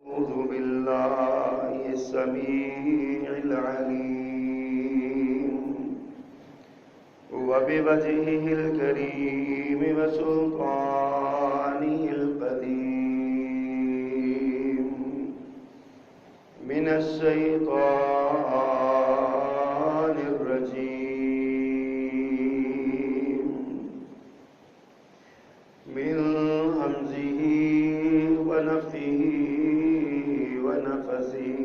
أعوذ بالله السميع العليم وبوجهه الكريم وسلطانه القديم من الشيطان الرجيم من همزه ونفثه ونفثه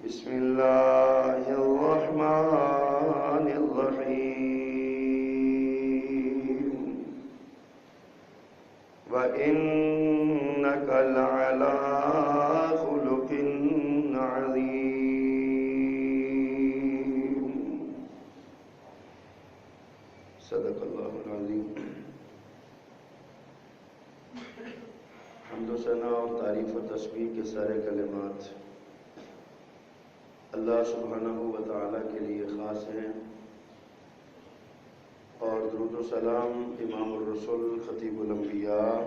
بسم الله الرحمن الرحيم وإنك لعلى خلق عظيم صدق اللہ العظیم۔ حمد و ثنا اور تعریف و تسبیح کے سارے کلمات اللہ سبحانہ و تعالیٰ کے لیے خاص ہیں، اور درود و سلام امام الرسل خطیب الانبیاء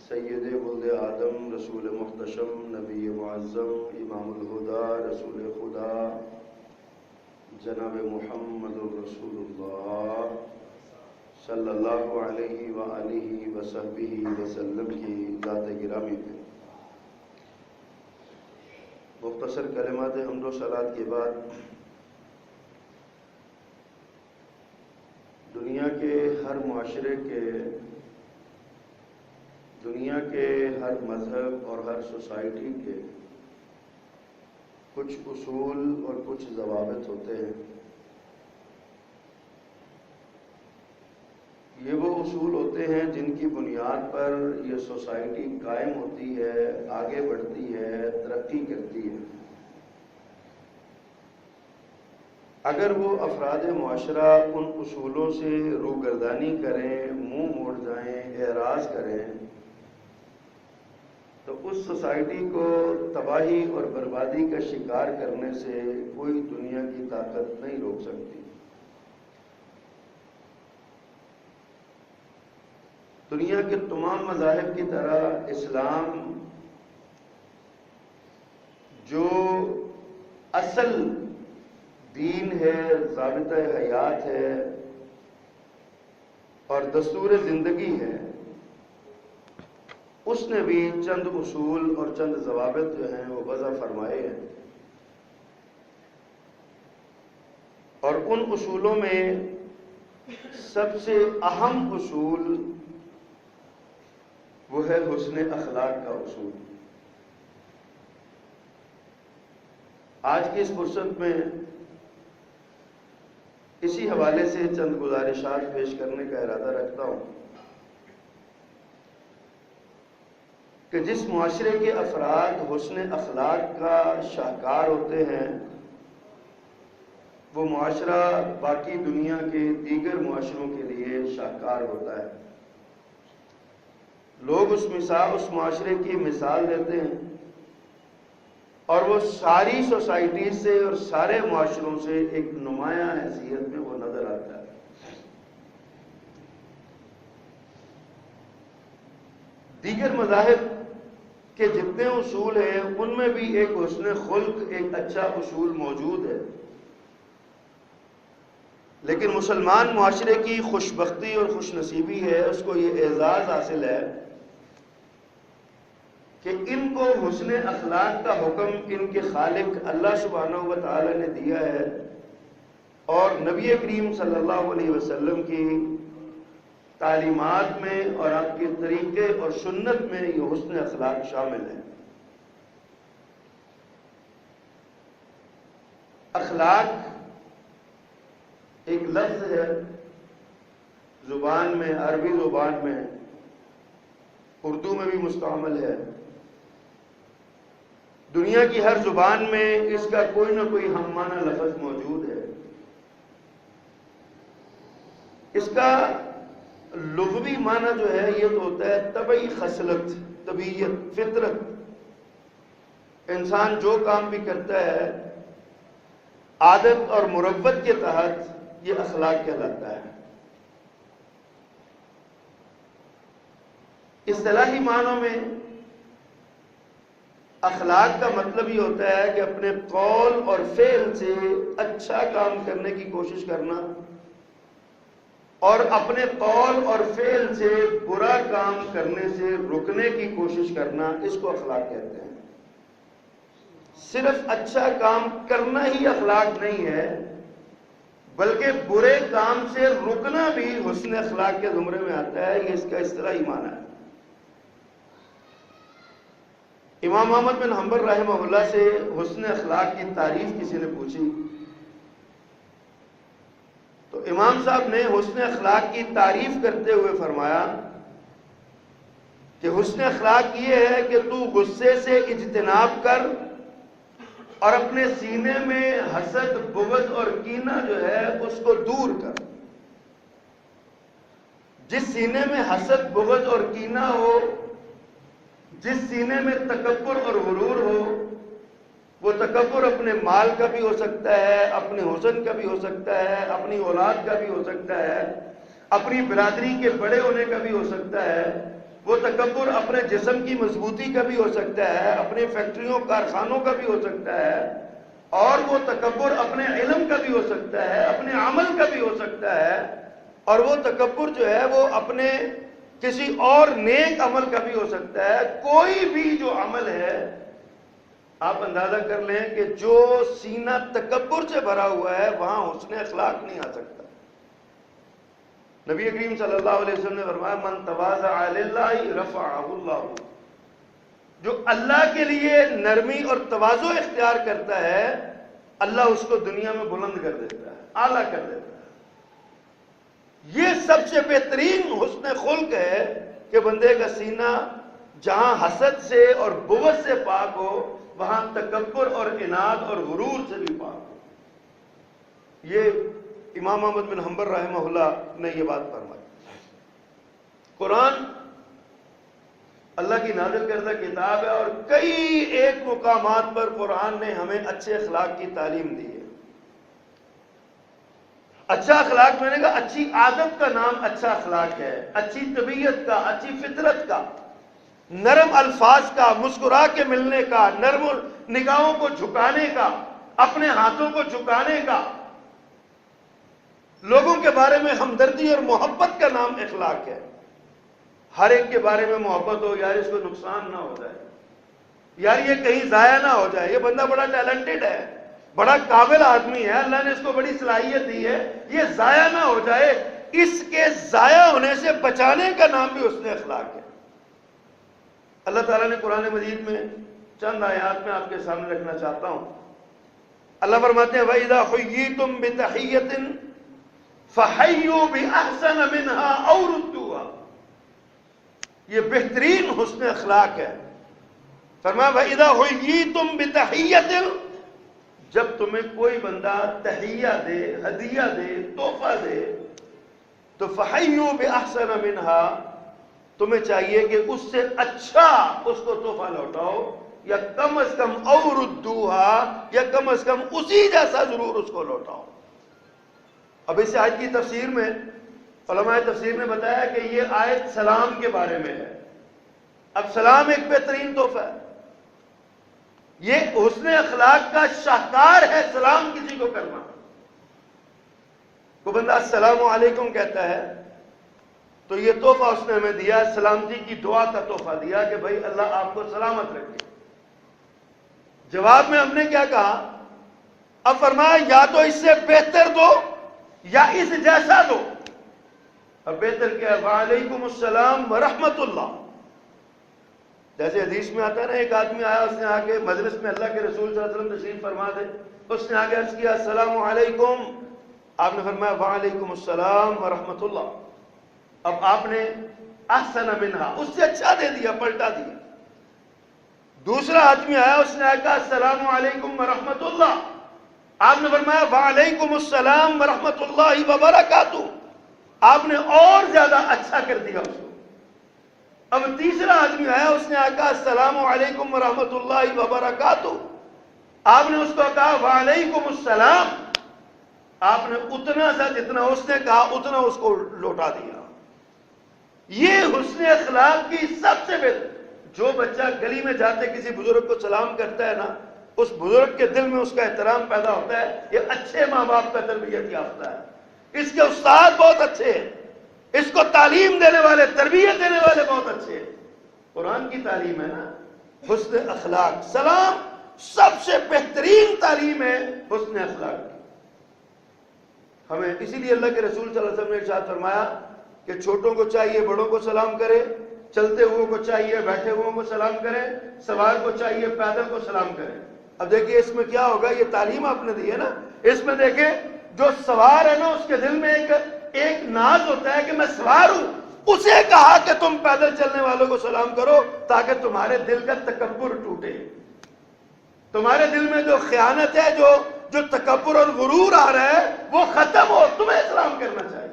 سید ولد آدم رسول محتشم نبی معظم امام الہدیٰ رسول خدا جناب محمد رسول اللہ صلی اللہ علیہ وآلہ وصحبہ وسلم کی ذات گرامی پہ مختصر کلمات حمد و صلات کے بعد دنیا کے ہر معاشرے کے، دنیا کے ہر مذہب اور ہر سوسائٹی کے کچھ اصول اور کچھ ضوابط ہوتے ہیں۔ یہ وہ اصول ہوتے ہیں جن کی بنیاد پر یہ سوسائٹی قائم ہوتی ہے، آگے بڑھتی ہے، ترقی کرتی ہے۔ اگر وہ افراد معاشرہ ان اصولوں سے روگردانی کریں، منہ موڑ جائیں، اعراض کریں، تو اس سوسائٹی کو تباہی اور بربادی کا شکار کرنے سے کوئی دنیا کی طاقت نہیں روک سکتی۔ دنیا کے تمام مذاہب کی طرح اسلام جو اصل دین ہے، ضابطہ حیات ہے اور دستور زندگی ہے، اس نے بھی چند اصول اور چند ضوابط جو ہیں وہ وضع فرمائے ہیں، اور ان اصولوں میں سب سے اہم اصول وہ ہے حسن اخلاق کا اصول۔ آج کی اس فرصت میں اسی حوالے سے چند گزارشات پیش کرنے کا ارادہ رکھتا ہوں کہ جس معاشرے کے افراد حسن اخلاق کا شاہکار ہوتے ہیں، وہ معاشرہ باقی دنیا کے دیگر معاشروں کے لیے شاہکار ہوتا ہے۔ لوگ اس معاشرے کی مثال دیتے ہیں، اور وہ ساری سوسائٹی سے اور سارے معاشروں سے ایک نمایاں حیثیت میں وہ نظر آتا ہے۔ دیگر مذاہب کے جتنے اصول ہیں ان میں بھی ایک حسن خلق، ایک اچھا اصول موجود ہے، لیکن مسلمان معاشرے کی خوش بختی اور خوش نصیبی ہے، اس کو یہ اعزاز حاصل ہے کہ ان کو حسن اخلاق کا حکم ان کے خالق اللہ سبحانہ و تعالی نے دیا ہے، اور نبی کریم صلی اللہ علیہ وسلم کی تعلیمات میں اور آپ کے طریقے اور سنت میں یہ حسن اخلاق شامل ہے۔ اخلاق ایک لفظ ہے زبان میں، عربی زبان میں، اردو میں بھی مستعمل ہے، دنیا کی ہر زبان میں اس کا کوئی نہ کوئی ہم معنی لفظ موجود ہے۔ اس کا لغوی معنی جو ہے یہ تو ہوتا ہے طبعی خصلت، طبیعت، فطرت۔ انسان جو کام بھی کرتا ہے عادت اور مروت کے تحت یہ اخلاق کہلاتا ہے۔ اصطلاحی معنوں میں اخلاق کا مطلب یہ ہوتا ہے کہ اپنے قول اور فعل سے اچھا کام کرنے کی کوشش کرنا اور اپنے قول اور فعل سے برا کام کرنے سے رکنے کی کوشش کرنا، اس کو اخلاق کہتے ہیں۔ صرف اچھا کام کرنا ہی اخلاق نہیں ہے، بلکہ برے کام سے رکنا بھی حسن اخلاق کے زمرے میں آتا ہے۔ یہ اس کا اصطلاحی معنی ہے۔ امام احمد بن حنبل رحمہ اللہ سے حسن اخلاق کی تعریف کسی نے پوچھی تو امام صاحب نے حسن اخلاق کی تعریف کرتے ہوئے فرمایا کہ حسن اخلاق یہ ہے کہ تو غصے سے اجتناب کر اور اپنے سینے میں حسد، بغض اور کینہ جو ہے اس کو دور کر۔ جس سینے میں حسد، بغض اور کینہ ہو، جس سینے میں تکبر اور غرور ہو، وہ تکبر اپنے مال کا بھی ہو سکتا ہے، اپنے حسن کا بھی ہو سکتا ہے، اپنی اولاد کا بھی ہو سکتا ہے، اپنی برادری کے بڑے ہونے کا بھی ہو سکتا ہے، وہ تکبر اپنے جسم کی مضبوطی کا بھی ہو سکتا ہے، اپنے فیکٹریوں کارخانوں کا بھی ہو سکتا ہے، اور وہ تکبر اپنے علم کا بھی ہو سکتا ہے، اپنے عمل کا بھی ہو سکتا ہے، اور وہ تکبر جو ہے وہ اپنے کسی اور نیک عمل کا بھی ہو سکتا ہے۔ کوئی بھی جو عمل ہے آپ اندازہ کر لیں کہ جو سینہ تکبر سے بھرا ہوا ہے وہاں حسن اخلاق نہیں آ سکتا۔ نبی کریم صلی اللہ علیہ وسلم نے فرمایا من تواضع للہ رفعہ اللہ، جو اللہ کے لیے نرمی اور تواضع اختیار کرتا ہے اللہ اس کو دنیا میں بلند کر دیتا ہے، اعلیٰ کر دیتا ہے۔ یہ سب سے بہترین حسن خلق ہے کہ بندے کا سینہ جہاں حسد سے اور بغض سے پاک ہو وہاں تکبر اور عناد اور غرور سے بھی پاک ہو۔ یہ امام احمد بن حنبل رحمہ اللہ نے یہ بات فرمائی۔ قرآن اللہ کی نازل کردہ کتاب ہے اور کئی ایک مقامات پر قرآن نے ہمیں اچھے اخلاق کی تعلیم دی ہے۔ اچھا اخلاق میں نے کہا اچھی عادت کا نام اچھا اخلاق ہے، اچھی طبیعت کا، اچھی فطرت کا، نرم الفاظ کا، مسکرا کے ملنے کا، نرم نگاہوں کو جھکانے کا، اپنے ہاتھوں کو جھکانے کا، لوگوں کے بارے میں ہمدردی اور محبت کا نام اخلاق ہے۔ ہر ایک کے بارے میں محبت ہو، یار اس کو نقصان نہ ہو جائے، یار یہ کہیں ضائع نہ ہو جائے، یہ بندہ بڑا ٹیلنٹڈ ہے، بڑا قابل آدمی ہے، اللہ نے اس کو بڑی صلاحیت دی ہے، یہ ضائع نہ ہو جائے، اس کے ضائع ہونے سے بچانے کا نام بھی حسن اخلاق ہے۔ اللہ تعالیٰ نے قرآن مجید میں چند آیات میں آپ کے سامنے رکھنا چاہتا ہوں۔ اللہ فرماتے ہیں وَإِذَا حُيِّيتُم بِتَحِيَّةٍ فَحَيُّوا بِأَحْسَنَ مِنْهَا أَوْ رُدُّوهَا، یہ بہترین حسن اخلاق ہے۔ فرمایا وَإِذَا حُيِّيتُم بِتَحِيَّةٍ، جب تمہیں کوئی بندہ تحیہ دے، ہدیہ دے، تحفہ دے تو فَحَيُّوا بِأَحْسَنَ مِنْهَا، تمہیں چاہیے کہ اس سے اچھا اس کو تحفہ لوٹاؤ، یا کم از کم او ردوہا، یا کم از کم اسی جیسا ضرور اس کو لوٹاؤ۔ اب اس آیت کی تفسیر میں علماء تفسیر نے بتایا کہ یہ آیت سلام کے بارے میں ہے۔ اب سلام ایک بہترین تحفہ ہے، یہ حسن اخلاق کا شاہکار ہے سلام کسی کو کرنا۔ کوئی بندہ السلام علیکم کہتا ہے تو یہ تحفہ اس نے ہمیں دیا، سلامتی کی دعا کا تحفہ دیا کہ بھائی اللہ آپ کو سلامت رکھے۔ جواب میں ہم نے کیا کہا؟ اب فرمایا یا تو اس سے بہتر دو یا اس جیسا دو۔ اب بہتر کیا ہے؟ وعلیکم السلام ورحمت اللہ۔ جیسے حدیث میں آتا ہے نا، ایک آدمی آیا، اس نے آ کے مجلس میں اللہ کے رسول صلی اللہ علیہ وسلم تشریف فرما دے، اس نے آگے عرض کیا السلام علیکم، آپ نے فرمایا وعلیکم السلام ورحمت اللہ۔ اب آپ نے احسن منہا، اس سے اچھا دے دیا، پلٹا دیا۔ دوسرا آدمی آیا، اس نے کہا السلام علیکم ورحمت اللہ، آپ نے فرمایا وعلیکم السلام ورحمت اللہ وبرکاتہ، آپ نے اور زیادہ اچھا کر دیا اس کو۔ اب تیسرا آدمی آیا، اس نے کہا السلام علیکم ورحمت اللہ وبرکاتہ، آپ نے اس کو کہا وعلیکم السلام، آپ نے اتنا سا جتنا اس نے کہا اتنا اس کو لوٹا دیا۔ یہ حسن اخلاق کی سب سے بہتر، جو بچہ گلی میں جاتے کسی بزرگ کو سلام کرتا ہے نا، اس بزرگ کے دل میں اس کا احترام پیدا ہوتا ہے. یہ اچھے ماں باپ کا تربیت یافتہ ہے. اس کے استاد بہت اچھے ہیں، اس کو تعلیم دینے والے، تربیت دینے والے بہت اچھے ہیں. قرآن کی تعلیم ہے نا حسن اخلاق. سلام سب سے بہترین تعلیم ہے حسن اخلاق کی. ہمیں اسی لیے اللہ کے رسول صلی اللہ علیہ وسلم نے ارشاد فرمایا کہ چھوٹوں کو چاہیے بڑوں کو سلام کرے، چلتے ہوئے کو چاہیے بیٹھے ہوئے کو سلام کرے، سوار کو چاہیے پیدل کو سلام کرے. اب دیکھیے اس میں کیا ہوگا، یہ تعلیم آپ نے دی ہے نا. اس میں دیکھیں جو سوار ہے نا اس کے دل میں ایک ناز ہوتا ہے کہ میں سوار ہوں. اسے کہا کہ تم پیدل چلنے والوں کو سلام کرو تاکہ تمہارے دل کا تکبر ٹوٹے، تمہارے دل میں جو خیانت ہے، جو تکبر اور غرور آ رہا ہے وہ ختم ہو، تمہیں سلام کرنا چاہیے.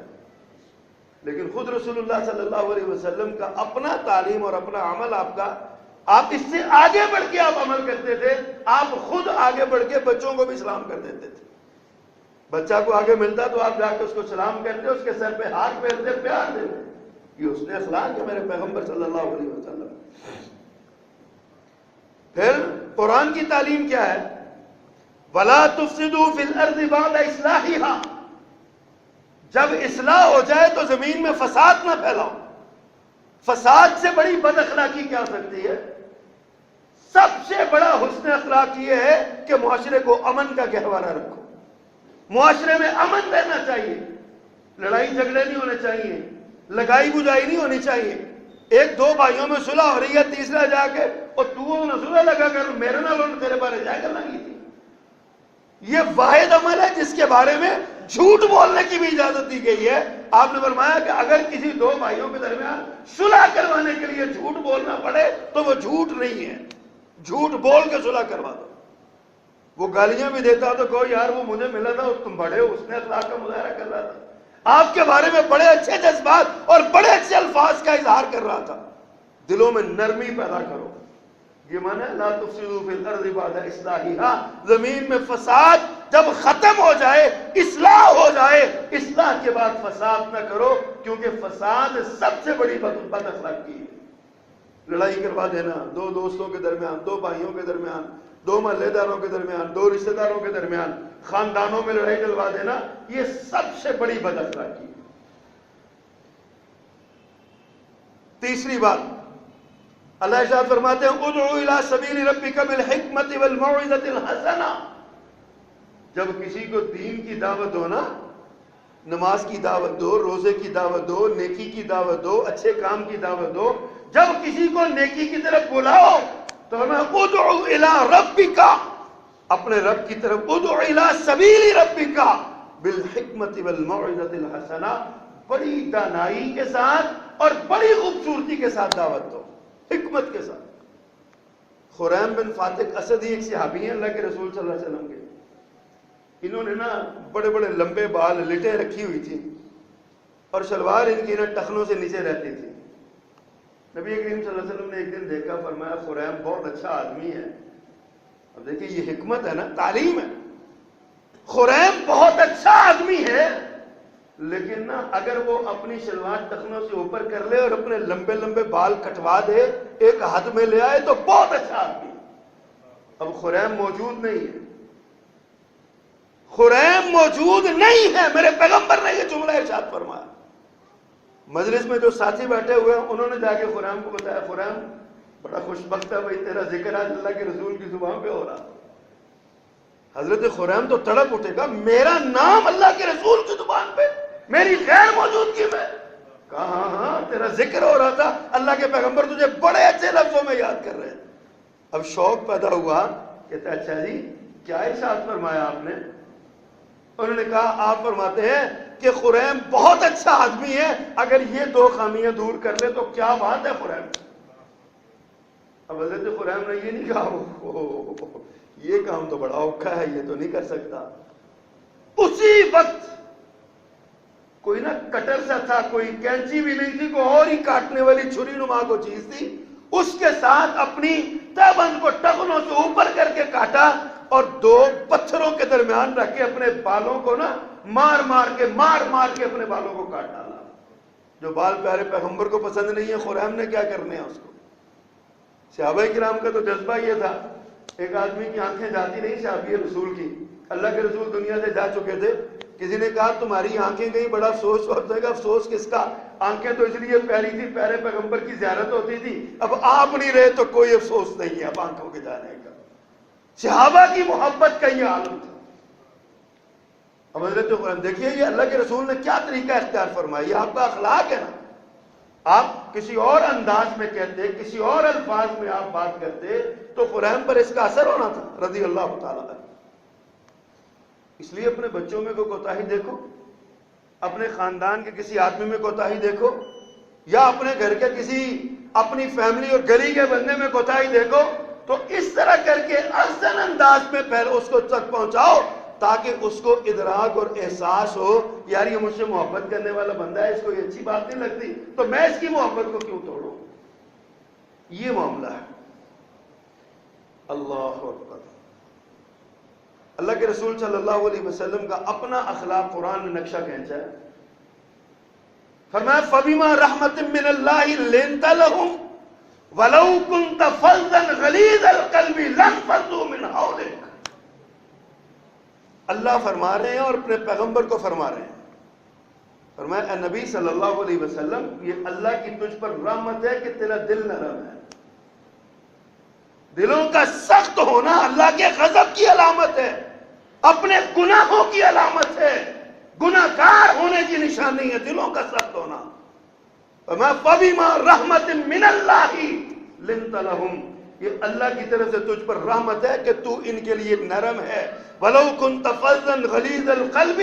لیکن خود رسول اللہ صلی اللہ علیہ وسلم کا اپنا تعلیم اور اپنا عمل آپ اس سے آگے بڑھ کے آپ عمل کرتے تھے. آپ خود آگے بڑھ کے بچوں کو بھی سلام کر دیتے تھے. بچہ کو آگے ملتا تو آپ جا کے اس کو سلام کرتے، اس کے سر پہ ہاتھ پھیرتے، پیار دیتے. یہ اس نے اخلاق ہے میرے پیغمبر صلی اللہ علیہ وسلم. پھر قرآن کی تعلیم کیا ہے؟ وَلَا تُفْسِدُوا فِي الْأَرْضِ بَعْدَ إِصْلَاحِهَا. جب اصلاح ہو جائے تو زمین میں فساد نہ پھیلاؤ. فساد سے بڑی بد اخلاقی کیا ہو سکتی ہے؟ سب سے بڑا حسن اخلاق یہ ہے کہ معاشرے کو امن کا گہوارہ رکھو. معاشرے میں امن رہنا چاہیے، لڑائی جھگڑے نہیں ہونے چاہیے، لگائی بجائی نہیں ہونی چاہیے. ایک دو بھائیوں میں صلح ہو رہی ہے، تیسرا جا کے اور تو نہ صلح لگا کر میرے نہ لوگ تیرے بارے جا کر لگی تھی. یہ واحد عمل ہے جس کے بارے میں جھوٹ بولنے کی بھی اجازت دی گئی ہے. آپ نے فرمایا کہ اگر کسی دو بھائیوں کے درمیان صلح کروانے کے لیے جھوٹ بولنا پڑے تو وہ جھوٹ نہیں ہے، جھوٹ بول کے صلح کروا دو. وہ گالیاں بھی دیتا تو کہو یار وہ مجھے ملا تھا، تم بڑے حسن اخلاق کا مظاہرہ کر رہا تھا، آپ کے بارے میں بڑے اچھے جذبات اور بڑے اچھے الفاظ کا اظہار کر رہا تھا. دلوں میں نرمی پیدا کرو. یہ معنی ہے لا تفسدوا فی الارض بعد اصلاحها. زمین میں فساد جب ختم ہو جائے، اصلاح ہو جائے، اصلاح کے بعد فساد نہ کرو، کیونکہ فساد سب سے بڑی بد اخلاقی ہے. لڑائی کروا دینا دو دوستوں کے درمیان، دو بھائیوں کے درمیان، دو محلے داروں کے درمیان، دو رشتہ داروں کے درمیان، خاندانوں میں لڑائی ڈلوا دینا، یہ سب سے بڑی بد اخلاقی ہے. تیسری بات اللہ ارشاد فرماتے ہیں ادعو الی سبیل ربک بالحکمت والموعظۃ الحسنہ. جب کسی کو دین کی دعوت دو نا، نماز کی دعوت دو، روزے کی دعوت دو، نیکی کی دعوت دو، اچھے کام کی دعوت دو، جب کسی کو نیکی کی طرف بلاؤ تو فرمایا ادعو الی ربک، اپنے رب کی طرف، ادعو الی سبیل ربک بالحکمت والموعظۃ الحسنہ، بڑی دانائی کے ساتھ اور بڑی خوبصورتی کے ساتھ دعوت دو، حکمت کے ساتھ. خریم بن فاتح اسدی ایک صحابی ہیں اللہ کے رسول صلی اللہ علیہ وسلم کے. انہوں نے نا بڑے بڑے لمبے بال، لٹیں رکھی ہوئی تھی اور شلوار ان کی نا ٹخنوں سے نیچے رہتی تھی. نبی کریم صلی اللہ علیہ وسلم نے ایک دن دیکھا، فرمایا خریم بہت اچھا آدمی ہے. اب دیکھیں یہ حکمت ہے نا، تعلیم ہے. خریم بہت اچھا آدمی ہے، لیکن نا اگر وہ اپنی شلوار ٹخنوں سے اوپر کر لے اور اپنے لمبے لمبے بال کٹوا دے، ایک حد میں لے آئے تو بہت اچھا آدمی. اب خریم موجود نہیں ہے، خریم موجود نہیں ہے. میرے پیغمبر نے یہ جملہ ارشاد فرمایا. مجلس میں جو ساتھی بیٹھے ہوئے ہیں انہوں نے جا کے خریم کو بتایا، خریم بڑا خوش بخت ہے بھائی، تیرا ذکر آج اللہ کے رسول کی زبان پہ ہو رہا. حضرت خریم تو تڑپ اٹھے گا، میرا نام اللہ کے رسول کی زبان پہ، میری غیر موجودگی میں. کہا ہاں ہاں تیرا ذکر ہو رہا تھا، اللہ کے پیغمبر تجھے بڑے اچھے لفظوں میں یاد کر رہے ہیں. اب شوق پیدا ہوا، کہتا اچھا جی کیا ارشاد فرمایا آپ نے؟ انہوں نے کہا آپ فرماتے ہیں کہ خریم بہت اچھا آدمی ہے، اگر یہ دو خامیاں دور کر لے تو کیا بات ہے خریم. اب حضرت خریم نے یہ نہیں کہا یہ کام تو بڑا اوکھا ہے، یہ تو نہیں کر سکتا. اسی وقت کوئی نہ کٹر سا تھا، کوئی کینچی بھی نہیں تھی، کوئی اور ہی کاٹنے والی چھری نما کو چیز تھی، اس کے ساتھ اپنی تہبند کو ٹخنوں سے اوپر کر کے کاٹا اور دو پتھروں کے درمیان رکھ کے اپنے بالوں کو نا مار مار کے اپنے بالوں کو کاٹ ڈالا. جو بال پیارے پیغمبر کو پسند نہیں ہے، خریم نے کیا کرنے ہیں اس کو. صحابہ کرام کا تو جذبہ یہ تھا، ایک آدمی کی آنکھیں جاتی نہیں صحابی رسول کی، اللہ کے رسول دنیا سے جا چکے تھے، کسی نے کہا تمہاری آنکھیں گئی، بڑا افسوس ہوتا ہے، افسوس کس کا، آنکھیں تو اس لیے پیاری تھی، پیارے پیغمبر کی زیارت ہوتی تھی، اب آپ نہیں رہے تو کوئی افسوس نہیں ہے اب آنکھوں کے جانے کا۔ صحابہ کی محبت کا یہ عالم تھا۔ اب حضرت قرآن دیکھیے یہ اللہ کے رسول نے کیا طریقہ اختیار فرمایا، یہ آپ کا اخلاق ہے نا، آپ کسی اور انداز میں کہتے، کسی اور الفاظ میں آپ بات کرتے تو قرآن پر اس کا اثر ہونا تھا رضی اللہ تعالیٰ عنہ۔ اس لیے اپنے بچوں میں کوئی کوتاہی دیکھو، اپنے خاندان کے کسی آدمی میں کوتاہی دیکھو، یا اپنے گھر کے کسی اپنی فیملی اور گلی کے بندے میں کوتاہی دیکھو تو اس طرح کر کے احسن انداز میں پہلے اس کو تک پہنچاؤ تاکہ اس کو ادراک اور احساس ہو، یار یہ مجھ سے محبت کرنے والا بندہ ہے، اس کو یہ اچھی بات نہیں لگتی تو میں اس کی محبت کو کیوں توڑوں۔ یہ معاملہ ہے۔ اللہ اکبر۔ اللہ کے رسول صلی اللہ علیہ وسلم کا اپنا اخلاق قرآن میں نقشہ کھینچا ہے۔ فرمایا فَبِمَا رَحْمَةٍ مِّنَ اللَّهِ لِنْتَ لَهُمْ وَلَوْ كُنْتَ فَظًّا غَلِيظَ الْقَلْبِ لَانفَضُّوا مِنْ حَوْلِكَ۔ اللہ فرما رہے ہیں اور اپنے پیغمبر کو فرما رہے ہیں، فرمایا اے نبی صلی اللہ علیہ وسلم یہ اللہ کی تجھ پر رحمت ہے کہ تیرا دل نرم ہے۔ دلوں کا سخت ہونا اللہ کے غضب کی علامت ہے، اپنے گناہوں کی علامت ہے، گناہگار ہونے کی نشانی ہے دلوں کا سخت ہونا۔ فرمایا فَبِمَا رَحْمَةٍ مِّنَ اللَّهِ لِنْتَ لَهُمْ، یہ اللہ کی طرف سے تجھ پر رحمت ہے کہ تو ان کے لیے نرم ہے۔ وَلَوْ كُنْتَ فَظًّا غَلِيظَ الْقَلْبِ،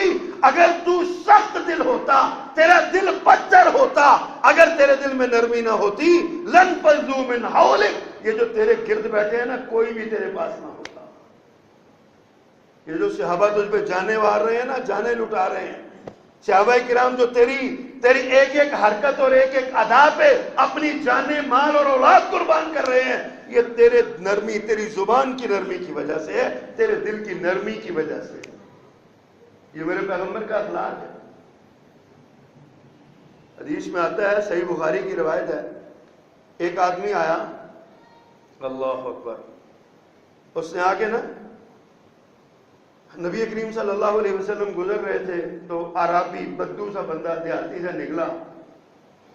اگر تو سخت دل ہوتا، تیرا دل پتھر ہوتا، اگر تیرے دل میں نرمی نہ ہوتی، لَانفَضُّوا مِنْ حَوْلِكَ، یہ جو تیرے گرد بیٹھے ہیں نا کوئی بھی تیرے پاس نہ ہوتا۔ یہ جو صحابہ تجھ پہ جانے مار رہے ہیں نا، جانے لٹا رہے ہیں، صحابہ کرام جو تیری ایک ایک حرکت اور ایک ایک ادا پہ اپنی جانیں مال اور اولاد قربان کر رہے ہیں، یہ تیرے نرمی، تیری زبان کی نرمی کی وجہ سے ہے، تیرے دل کی نرمی کی وجہ سے۔ یہ میرے پیغمبر کا اخلاق ہے۔ حدیث میں آتا ہے، صحیح بخاری کی روایت ہے، ایک آدمی آیا، اللہ اکبر، اس نے آگے نا نبی کریم صلی اللہ علیہ وسلم گزر رہے تھے تو عرابی بدو سا بندہ دیہاتی سے نکلا،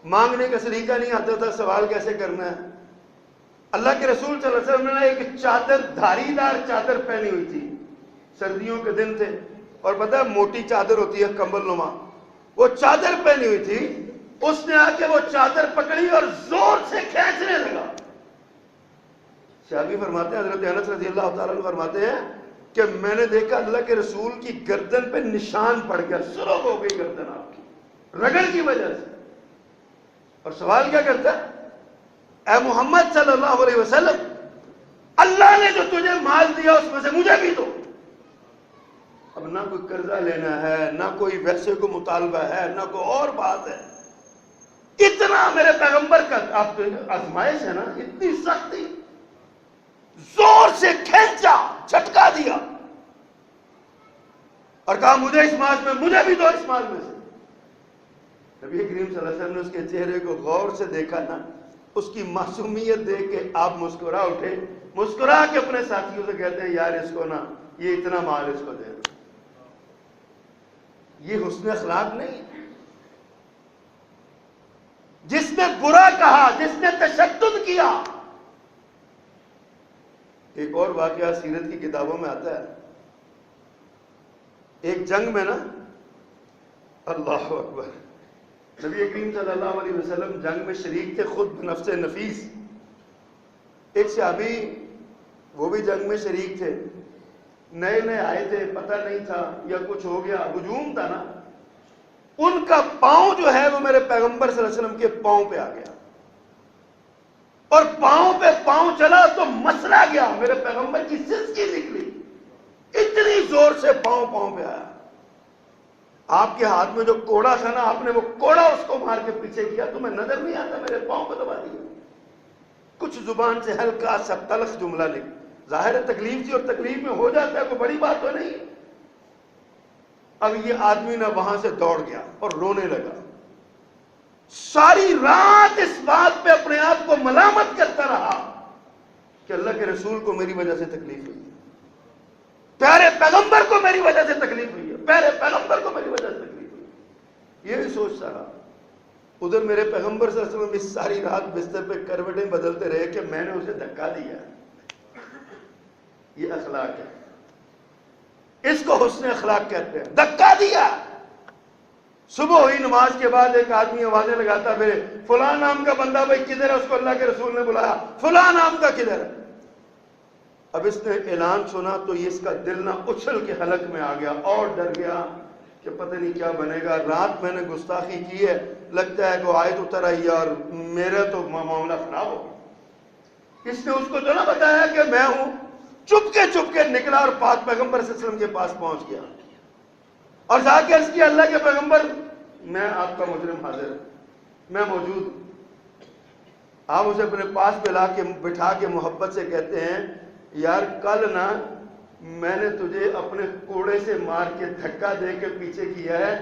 مانگنے کا سلیقہ نہیں آتا تھا، سوال کیسے کرنا ہے۔ اللہ کے رسول صلی اللہ علیہ وسلم نے ایک چادر، دھاری دار چادر پہنی ہوئی تھی، سردیوں کے دن تھے اور پتہ ہے موٹی چادر ہوتی ہے کمبل نما، وہ چادر پہنی ہوئی تھی، اس نے آ کے وہ چادر پکڑی اور زور سے کھینچنے لگا۔ صحابی فرماتے ہیں، حضرت انس رضی اللہ تعالیٰ عنہ فرماتے ہیں کہ میں نے دیکھا اللہ کے رسول کی گردن پہ نشان پڑ گیا، سرخ ہو گئی گردن آپ کی رگڑ کی وجہ سے، اور سوال کیا کرتا ہے، اے محمد صلی اللہ علیہ وسلم اللہ نے جو تجھے مال دیا اس میں سے مجھے بھی دو۔ اب نہ کوئی قرضہ لینا ہے، نہ کوئی ویسے کو مطالبہ ہے، نہ کوئی اور بات ہے، اتنا میرے پیغمبر کا آپ آزمائش ہے نا، اتنی سختی، زور سے کھینچا، جھٹکا دیا اور کہا مجھے اس مال میں، مجھے بھی دو اس مال میں سے۔ نبی کریم صلی اللہ علیہ وسلم نے اس کے چہرے کو غور سے دیکھا نا، اس کی معصومیت دیکھ کے آپ مسکرا اٹھے، مسکرا کے اپنے ساتھیوں سے کہتے ہیں یار اس کو نا یہ اتنا مال اس کو دے دو۔ یہ حسن اخلاق نہیں، جس نے برا کہا، جس نے تشدد کیا۔ ایک اور واقعہ سیرت کی کتابوں میں آتا ہے، ایک جنگ میں نا، اللہ اکبر، نبی کریم صلی اللہ علیہ وسلم جنگ میں شریک تھے خود بنفس نفیس، ایک صحابی وہ بھی جنگ میں شریک تھے، نئے نئے آئے تھے، پتہ نہیں تھا یا کچھ ہو گیا، ہجوم تھا نا، ان کا پاؤں جو ہے وہ میرے پیغمبر صلی اللہ علیہ وسلم کے پاؤں پہ آ گیا، اور پاؤں پہ پاؤں چلا تو مسلا گیا، میرے پیغمبر کی سسکی نکلی، اتنی زور سے پاؤں پہ آیا۔ آپ کے ہاتھ میں جو کوڑا تھا نا، آپ نے وہ کوڑا اس کو مار کے پیچھے کیا، تمہیں نظر نہیں آتا میرے پاؤں کو دبا دیا۔ کچھ زبان سے ہلکا سا تلخ جملہ لکھ، ظاہر ہے تکلیف تھی اور تکلیف میں ہو جاتا ہے، کوئی بڑی بات تو نہیں۔ اب یہ آدمی نہ وہاں سے دوڑ گیا اور رونے لگا، ساری رات اس بات پہ اپنے آپ کو ملامت کرتا رہا، اللہ کے رسول کو میری وجہ سے تکلیف ہوئی ہے، پیارے پیغمبر کو میری وجہ سے تکلیف ہوئی ہے، پیارے پیغمبر کو میری وجہ سے تکلیف ہوئی ہے، یہ بھی سوچتا رہا۔ ادھر میرے پیغمبر صلی اللہ علیہ وسلم اس ساری رات بستر پہ کروٹیں بدلتے رہے کہ میں نے اسے دھکا دیا۔ یہ اخلاق ہے، اس کو حسن اخلاق کہتے ہیں، دھکا دیا۔ صبح ہوئی نماز کے بعد ایک آدمی آوازیں لگاتا پھر فلاں نام کا بندہ بھائی کدھر ہے، اس کو اللہ کے رسول نے بلایا، فلاں نام کا کدھر ہے۔ اب اس نے اعلان سنا تو یہ اس کا دل نہ اچھل کے حلق میں آ گیا اور ڈر گیا کہ پتہ نہیں کیا بنے گا، رات میں نے گستاخی کی ہے، لگتا ہے کہ آیت اتر آئی اور میرا تو معاملہ خراب ہو گیا۔ اس نے اس کو جو نہ بتایا کہ میں ہوں، چپ کے نکلا اور پاک پیغمبر صلی اللہ علیہ وسلم کے پاس پہنچ گیا اور جا کے عرض کیا، اللہ کے پیغمبر میں آپ کا مجرم حاضر ہوں، میں موجود ہوں۔ آپ اسے اپنے پاس بٹھا کے محبت سے کہتے ہیں، یار کل نا میں نے تجھے اپنے کوڑے سے مار کے دھکا دے کے پیچھے کیا ہے،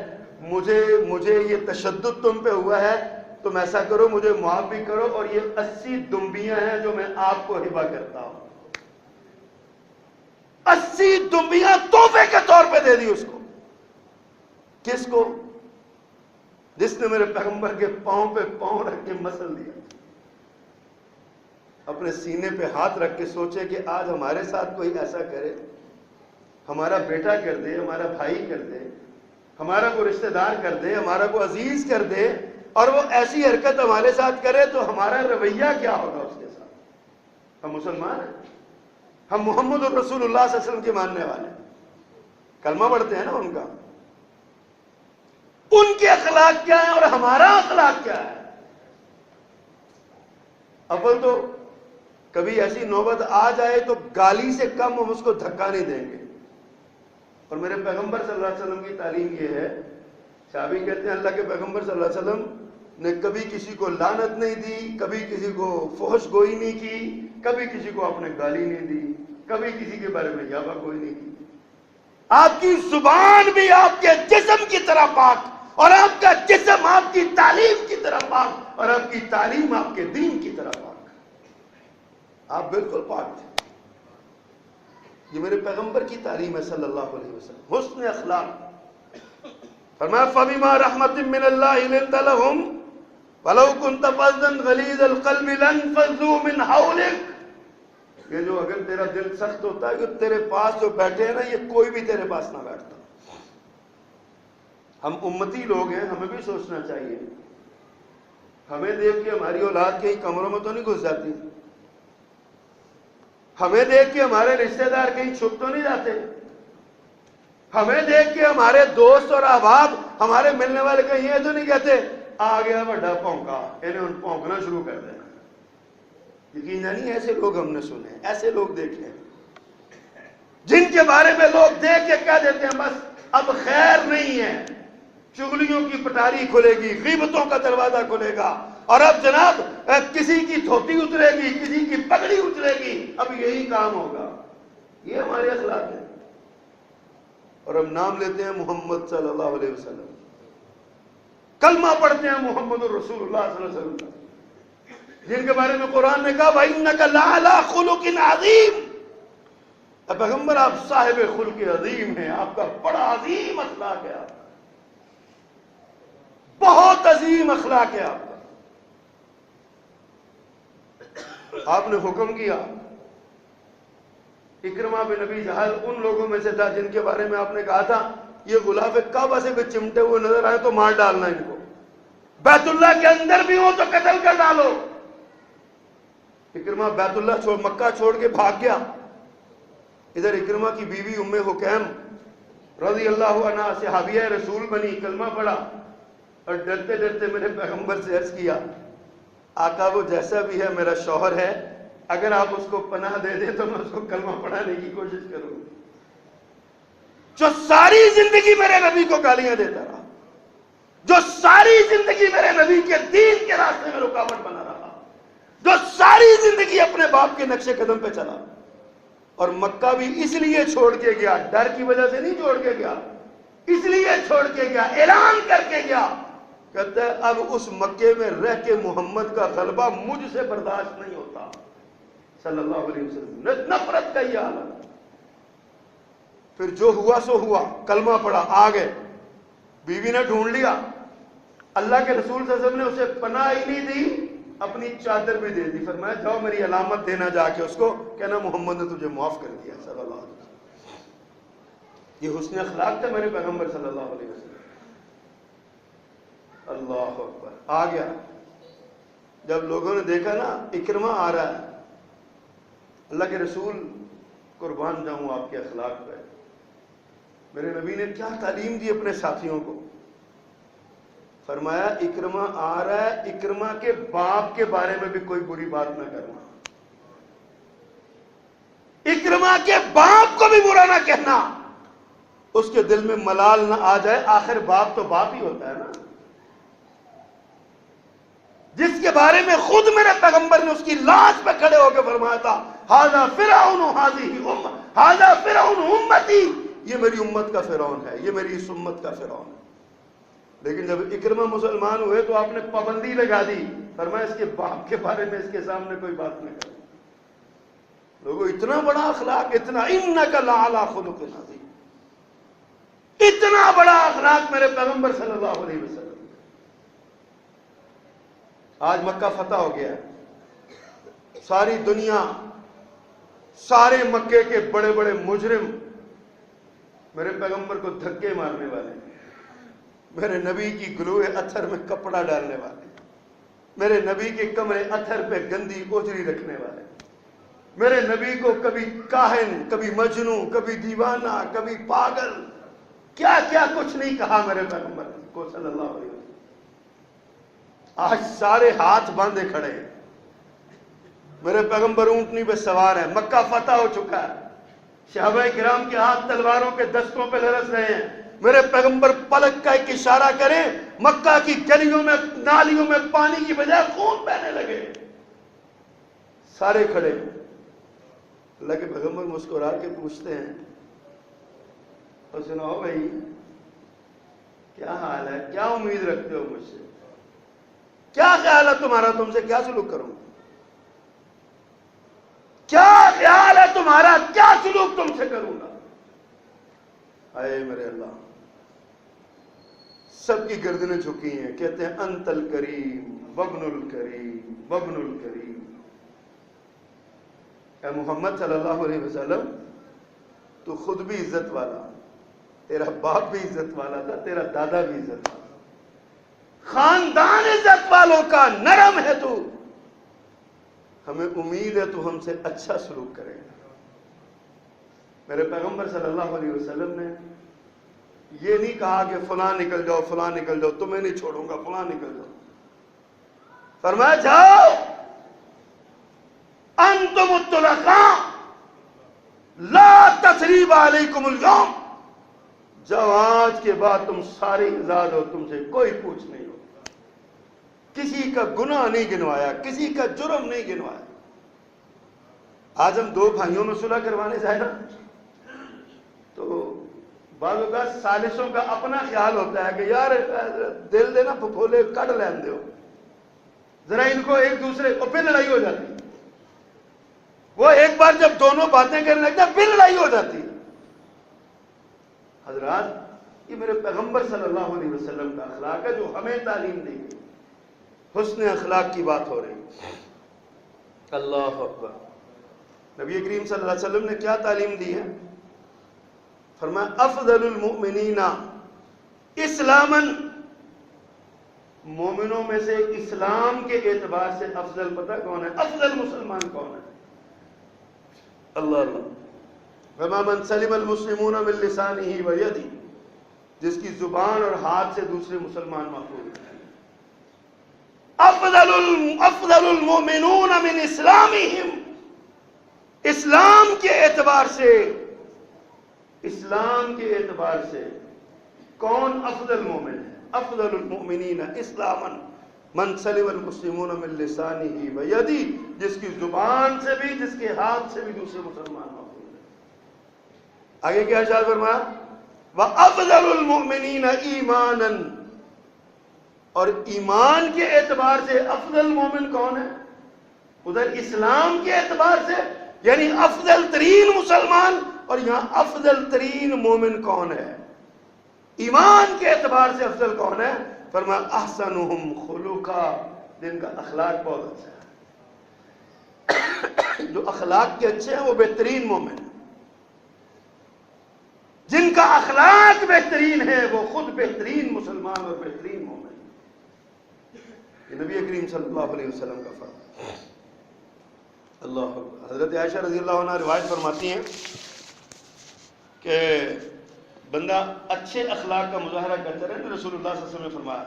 مجھے یہ تشدد تم پہ ہوا ہے، تم ایسا کرو مجھے معاف بھی کرو، اور یہ 80 دمبیاں ہیں جو میں آپ کو ہبہ کرتا ہوں۔ 80 دمبیاں تحفے کے طور پہ دے دی اس کو۔ کس کو؟ جس نے میرے پیغمبر کے پاؤں پہ پاؤں رکھ کے مسل دیا۔ اپنے سینے پہ ہاتھ رکھ کے سوچے کہ آج ہمارے ساتھ کوئی ایسا کرے، ہمارا بیٹا کر دے، ہمارا بھائی کر دے، ہمارا کوئی رشتہ دار کر دے، ہمارا کوئی عزیز کر دے، اور وہ ایسی حرکت ہمارے ساتھ کرے تو ہمارا رویہ کیا ہوگا اس کے ساتھ؟ ہم مسلمان ہیں، ہم محمد رسول اللہ صلی اللہ علیہ وسلم کے ماننے والے ہیں، کلمہ پڑھتے ہیں نا ان کا۔ ان کے اخلاق کیا ہے اور ہمارا اخلاق کیا ہے؟ اول تو کبھی ایسی نوبت آ جائے تو گالی سے کم ہم اس کو دھکا نہیں دیں گے۔ اور میرے پیغمبر صلی اللہ علیہ وسلم کی تعلیم یہ ہے، صحابی کہتے ہیں اللہ کے پیغمبر صلی اللہ علیہ وسلم نے کبھی کسی کو لعنت نہیں دی، کبھی کسی کو فحش گوئی نہیں کی، کبھی کسی کو آپ نے گالی نہیں دی، کبھی کسی کے بارے میں یابہ گوئی نہیں کی۔ آپ کی زبان بھی آپ کے جسم کی طرح پاک، اور آپ کا جسم آپ کی تعلیم کی طرح پاک، اور آپ کی تعلیم آپ کے دین کی طرح پاک۔ آپ بالکل پاک تھے۔ یہ میرے پیغمبر کی تعلیم ہے صلی اللہ علیہ وسلم، حسن اخلاق۔ فرمایا فَبِمَا رَحْمَةٍ مِّنَ اللَّهِ لِنتَ لَهُمْ وَلَوْ كُنْتَ فَظًّا غَلِيظَ الْقَلْبِ لَانفَضُّوا مِنْ حَوْلِكَ۔ یہ جو اگر تیرا دل سخت ہوتا ہے کہ تیرے پاس جو بیٹھے ہیں نا، یہ کوئی بھی تیرے پاس نہ بیٹھتا۔ ہم امتی لوگ ہیں، ہمیں بھی سوچنا چاہیے، ہمیں دیکھ کے ہماری اولاد کہیں کمروں میں تو نہیں گھس جاتی، ہمیں دیکھ کے ہمارے رشتہ دار کہیں چھپ تو نہیں جاتے، ہمیں دیکھ کے ہمارے دوست اور احباب، ہمارے ملنے والے کہیں یہ تو نہیں کہتے آ گیا بڑا پونکا، انہیں ان پونکنا شروع کر دینا۔ یقین نہیں، ایسے لوگ ہم نے سنے، ایسے لوگ دیکھے ہیں جن کے بارے میں لوگ دیکھ کے کہہ دیتے ہیں بس اب خیر نہیں ہے، چغلیوں کی پٹاری کھلے گی، غیبتوں کا دروازہ کھلے گا، اور اب جناب کسی کی دھوتی اترے گی، کسی کی پگڑی اترے گی، اب یہی کام ہوگا۔ یہ ہمارے اخلاق ہیں، اور ہم نام لیتے ہیں محمد صلی اللہ علیہ وسلم، کلمہ پڑھتے ہیں محمد الرسول اللہ صلی اللہ علیہ وسلم، جن کے بارے میں قرآن نے کہا وَإِنَّكَ لَعَلَىٰ خُلُقٍ عَظِيمٍ۔ اے پیغمبر آپ صاحب خلق عظیم ہیں، آپ کا بڑا عظیم اخلاق ہے، آپ بہت عظیم اخلاق ہے آپ کا۔ آپ نے حکم کیا، اکرمہ بن ابی جہل ان لوگوں میں سے تھا جن کے بارے میں آپ نے کہا تھا یہ غلاف کعبہ سے بھی چمٹے ہوئے نظر آئے تو مار ڈالنا ان کو، بیت اللہ کے اندر بھی ہو تو قتل کر ڈالو۔ اکرمہ بیت اللہ مکہ چھوڑ کے بھاگ گیا۔ ادھر اکرمہ کی بیوی ام حکیم رضی اللہ عنہ صحابیہ رسول بنی، کلمہ پڑھا، اور ڈرتے ڈرتے میرے پیغمبر سے عرض کیا آقا وہ جیسا بھی ہے میرا شوہر ہے، اگر آپ اس کو پناہ دے دیں تو میں اس کو کلمہ پڑھانے کی کوشش کروں۔ جو ساری زندگی میرے نبی کو گالیاں دیتا رہا، جو ساری زندگی میرے نبی کے دین کے راستے میں رکاوٹ بنا رہا، جو ساری زندگی اپنے باپ کے نقش قدم پہ چلا، اور مکہ بھی اس لیے چھوڑ کے گیا، ڈر کی وجہ سے نہیں چھوڑ کے گیا، اس لیے چھوڑ کے گیا، اعلان کر کے گیا، کہتا ہے اب اس مکے میں رہ کے محمد کا غلبہ مجھ سے برداشت نہیں ہوتا۔ صلی اللہ علیہ وسلم، نفرت کا یہ عالم۔ پھر جو ہوا سو ہوا، کلمہ پڑا، آ گئے، بیوی نے ڈھونڈ لیا، اللہ کے رسول صلی اللہ علیہ وسلم نے اسے پناہ ہی نہیں دی، اپنی چادر بھی دے دی، فرمایا جاؤ میری علامت دینا جا کے اس کو، کہنا محمد نے تجھے معاف کر دیا صلی اللہ علیہ وسلم۔ یہ حسن اخلاق تھا میرے پیغمبر صلی اللہ علیہ وسلم۔ اللہ اکبر، آ گیا۔ جب لوگوں نے دیکھا نا اکرمہ آ رہا ہے، اللہ کے رسول قربان جاؤں آپ کے اخلاق پہ، میرے نبی نے کیا تعلیم دی اپنے ساتھیوں کو، فرمایا اکرمہ آ رہا ہے، اکرمہ کے باپ کے بارے میں بھی کوئی بری بات نہ کرنا، اکرمہ کے باپ کو بھی برا نہ کہنا، اس کے دل میں ملال نہ آ جائے، آخر باپ تو باپ ہی ہوتا ہے نا، جس کے بارے میں خود میرے پیغمبر نے اس کی لاش پہ کھڑے ہو کے فرمایا تھا ھذا فرعون ھذا فرعون امتی، یہ میری امت کا فرعون ہے، یہ میری اس امت کا فرعون ہے۔ لیکن جب اکرمہ مسلمان ہوئے تو آپ نے پابندی لگا دی، فرمایا اس کے باپ کے بارے میں اس کے سامنے کوئی بات نہ کرو۔ لوگوں اتنا بڑا اخلاق، اتنا انک لعلی خلق عظیم، اتنا بڑا اخلاق میرے پیغمبر صلی اللہ علیہ وسلم۔ آج مکہ فتح ہو گیا ہے، ساری دنیا، سارے مکے کے بڑے بڑے مجرم میرے پیغمبر کو دھکے مارنے والے، میرے نبی کی گلوئے اتھر میں کپڑا ڈالنے والے، میرے نبی کے کمرے اتھر پہ گندی اوجری رکھنے والے، میرے نبی کو کبھی کاہن، کبھی مجنوں، کبھی دیوانہ، کبھی پاگل، کیا کیا کچھ نہیں کہا میرے پیغمبر کو صلی اللہ علیہ وسلم۔ آج سارے ہاتھ باندھے کھڑے ہیں، میرے پیغمبر اونٹنی پہ سوار ہے، مکہ فتح ہو چکا ہے، صحابہ کرام کے ہاتھ تلواروں کے دستوں پہ لرز رہے ہیں، میرے پیغمبر پلک کا ایک اشارہ کریں، مکہ کی گلیوں میں، نالیوں میں پانی کی بجائے خون بہنے لگے، سارے کھڑے۔ اللہ کے پیغمبر مسکرا کے پوچھتے ہیں، اور سناؤ بھائی کیا حال ہے، کیا امید رکھتے ہو مجھ سے، کیا خیال ہے تمہارا، تم سے کیا سلوک کروں، کیا خیال ہے تمہارا، کیا سلوک تم سے کروں گا۔ اے میرے اللہ، سب کی گردنیں جھکی ہیں، کہتے ہیں انت الکریم وابن الکریم وابن الکریم۔ اے محمد صلی اللہ علیہ وسلم، تو خود بھی عزت والا، تیرا باپ بھی عزت والا تھا، تیرا دادا بھی عزت والا، خاندان عزت والوں کا نرم ہے تو، ہمیں امید ہے تو ہم سے اچھا سلوک کرے گا۔ میرے پیغمبر صلی اللہ علیہ وسلم نے یہ نہیں کہا کہ فلاں نکل جاؤ، فلاں نکل جاؤ، تمہیں نہیں چھوڑوں گا، فلاں نکل جاؤ، فرمایا جاؤ انتم الطلقاء لا تثریب علیکم اليوم، جاؤ آج کے بعد تم سارے آزاد ہو، تم سے کوئی پوچھ نہیں ہو، کسی کا گناہ نہیں گنوایا، کسی کا جرم نہیں گنوایا۔ آج ہم دو بھائیوں میں صلح کروانے جائیں نا تو بعض اوقات سالسوں کا اپنا خیال ہوتا ہے کہ یار دل دینا پھپھولے کٹ لین دو، ذرا ان کو ایک دوسرے کو، پھر لڑائی ہو جاتی، وہ ایک بار جب دونوں باتیں کرنے لگتے ہیں پھر لڑائی ہو جاتی۔ حضرات، یہ میرے پیغمبر صلی اللہ علیہ وسلم کا اخلاق ہے جو ہمیں تعلیم دی گئی، حسن اخلاق کی بات ہو رہی۔ اللہ اکبر۔ نبی کریم صلی اللہ علیہ وسلم نے کیا تعلیم دی ہے؟ فرمایا افضل المؤمنین اسلاما، مومنوں میں سے اسلام کے اعتبار سے افضل پتہ کون ہے؟ افضل مسلمان کون ہے؟ اللہ اللہ۔ فرمایا من سلم المسلمون من لسانہ و یدہ، جس کی زبان اور ہاتھ سے دوسرے مسلمان محفوظ ہیں۔ افضل المؤمنون من اسلامہم، اسلام کے اعتبار سے، اسلام کے اعتبار سے کون افضل مومن ہے؟ افضل المؤمنین اسلاما من سلم المسلمون من لسانہ و یدہ، جس کی زبان سے بھی، جس کے ہاتھ سے بھی دوسرے مسلمان محفوظ ہیں۔ آگے کیا ارشاد فرمایا؟ وَأَفْضَلُ الْمُؤْمِنِينَ ایمانا، اور ایمان کے اعتبار سے افضل مومن کون ہے؟ ادھر اسلام کے اعتبار سے یعنی افضل ترین مسلمان، اور یہاں افضل ترین مومن کون ہے؟ ایمان کے اعتبار سے افضل کون ہے؟ فرمایا احسنہم خلقا، جن کا اخلاق بہت اچھا ہے۔ جو اخلاق کے اچھے ہیں وہ بہترین مومن ہیں، جن کا اخلاق بہترین ہے وہ خود بہترین مسلمان اور بہترین مومن ہے۔ یہ نبی کریم صلی اللہ علیہ وسلم کا فرمان ہے۔ اللہ اکبر۔ حضرت عائشہ رضی اللہ عنہ روایت فرماتی ہیں کہ بندہ اچھے اخلاق کا مظاہرہ کرتا رہے تو رسول اللہ صلی اللہ علیہ وسلم نے فرمایا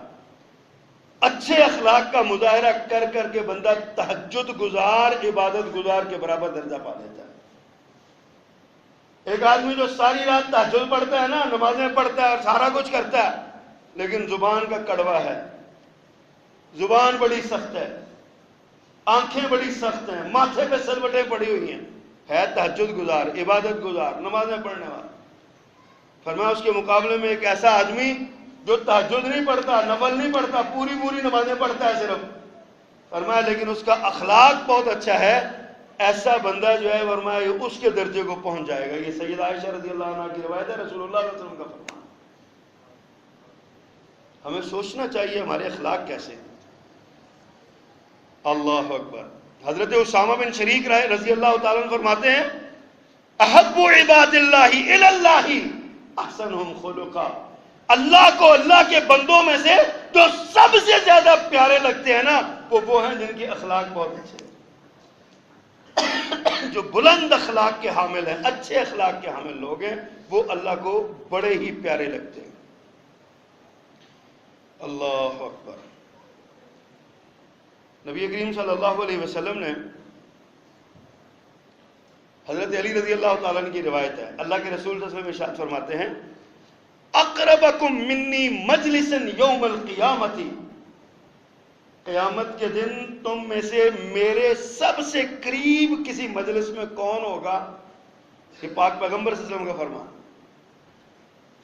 اچھے اخلاق کا مظاہرہ کر کر کے بندہ تہجد گزار، عبادت گزار کے برابر درجہ پا لیتا ہے۔ ایک آدمی جو ساری رات تہجد پڑھتا ہے نا، نمازیں پڑھتا ہے اور سارا کچھ کرتا ہے، لیکن زبان کا کڑوا ہے، زبان بڑی سخت ہے، آنکھیں بڑی سخت ہیں، ماتھے پہ سلوٹیں پڑی ہوئی ہیں، ہے تہجد گزار، عبادت گزار، نمازیں پڑھنے والا۔ فرمایا اس کے مقابلے میں ایک ایسا آدمی جو تہجد نہیں پڑھتا، نفل نہیں پڑھتا، پوری نمازیں پڑھتا ہے صرف، فرمایا لیکن اس کا اخلاق بہت اچھا ہے، ایسا بندہ جو ہے فرمایا اس کے درجے کو پہنچ جائے گا۔ یہ سیدہ عائشہ رضی اللہ عنہ کی روایت ہے، رسول اللہ صلی اللہ علیہ وسلم کا فرمان۔ ہمیں سوچنا چاہیے ہمارے اخلاق کیسے ہیں۔ اللہ اکبر۔ حضرت اسامہ بن شریک رضی اللہ تعالیٰ عنہ فرماتے ہیں احب عباد اللہ الی اللہ احسنہم خلقا، اللہ کو اللہ کے بندوں میں سے جو سب سے زیادہ پیارے لگتے ہیں نا وہ ہیں جن کے اخلاق بہت اچھے ہیں۔ جو بلند اخلاق کے حامل ہیں، اچھے اخلاق کے حامل لوگ ہیں، وہ اللہ کو بڑے ہی پیارے لگتے ہیں۔ اللہ اکبر۔ نبی کریم صلی اللہ علیہ وسلم نے حضرت علی رضی اللہ تعالیٰ عنہ کی روایت ہے، اللہ کے رسول صلی اللہ علیہ وسلم ارشاد فرماتے ہیں اقربکم منی مجلسا یوم القیامت، قیامت کے دن تم میں سے میرے سب سے قریب کسی مجلس میں کون ہوگا؟ یہ پاک پیغمبر صلی اللہ علیہ وسلم کا فرمان۔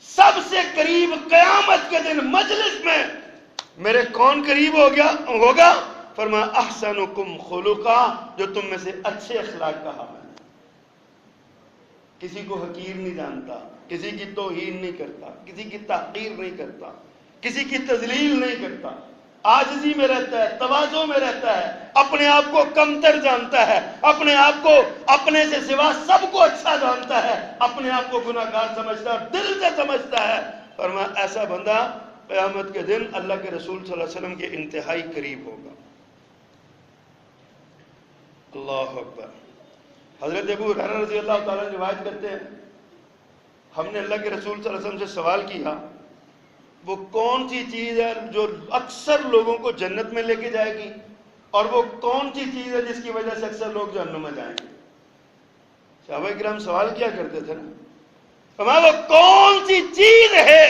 سب سے قریب قیامت کے دن مجلس میں میرے کون قریب ہوگا؟ فرمایا احسنکم خلقا، جو تم میں سے اچھے اخلاق کا حامل ہے، کسی کو حقیر نہیں جانتا، کسی کی توہین نہیں کرتا، کسی کی تحقیر نہیں کرتا، کسی کی تذلیل نہیں کرتا، عاجزی میں رہتا ہے، تواضع میں رہتا ہے، اپنے آپ کو کمتر جانتا ہے، اپنے آپ کو اپنے سے سوا سب کو اچھا جانتا ہے، اپنے آپ کو گناہ گار سمجھتا ہے، دل سے سمجھتا ہے۔ فرمایا ایسا بندہ قیامت کے دن اللہ کے رسول صلی اللہ علیہ وسلم کے انتہائی قریب ہوگا۔ اللہ اکبر۔ حضرت ابو ہریرہ رضی اللہ تعالیٰ عنہ روایت کرتے ہیں ہم نے اللہ کے رسول صلی اللہ علیہ وسلم سے سوال کیا وہ کون سی چیز ہے جو اکثر لوگوں کو جنت میں لے کے جائے گی، اور وہ کون سی چیز ہے جس کی وجہ سے اکثر لوگ جہنم میں جائیں گے؟ صحابہ کرام سوال کیا کرتے تھے نا، فرمایا وہ کون سی چیز ہے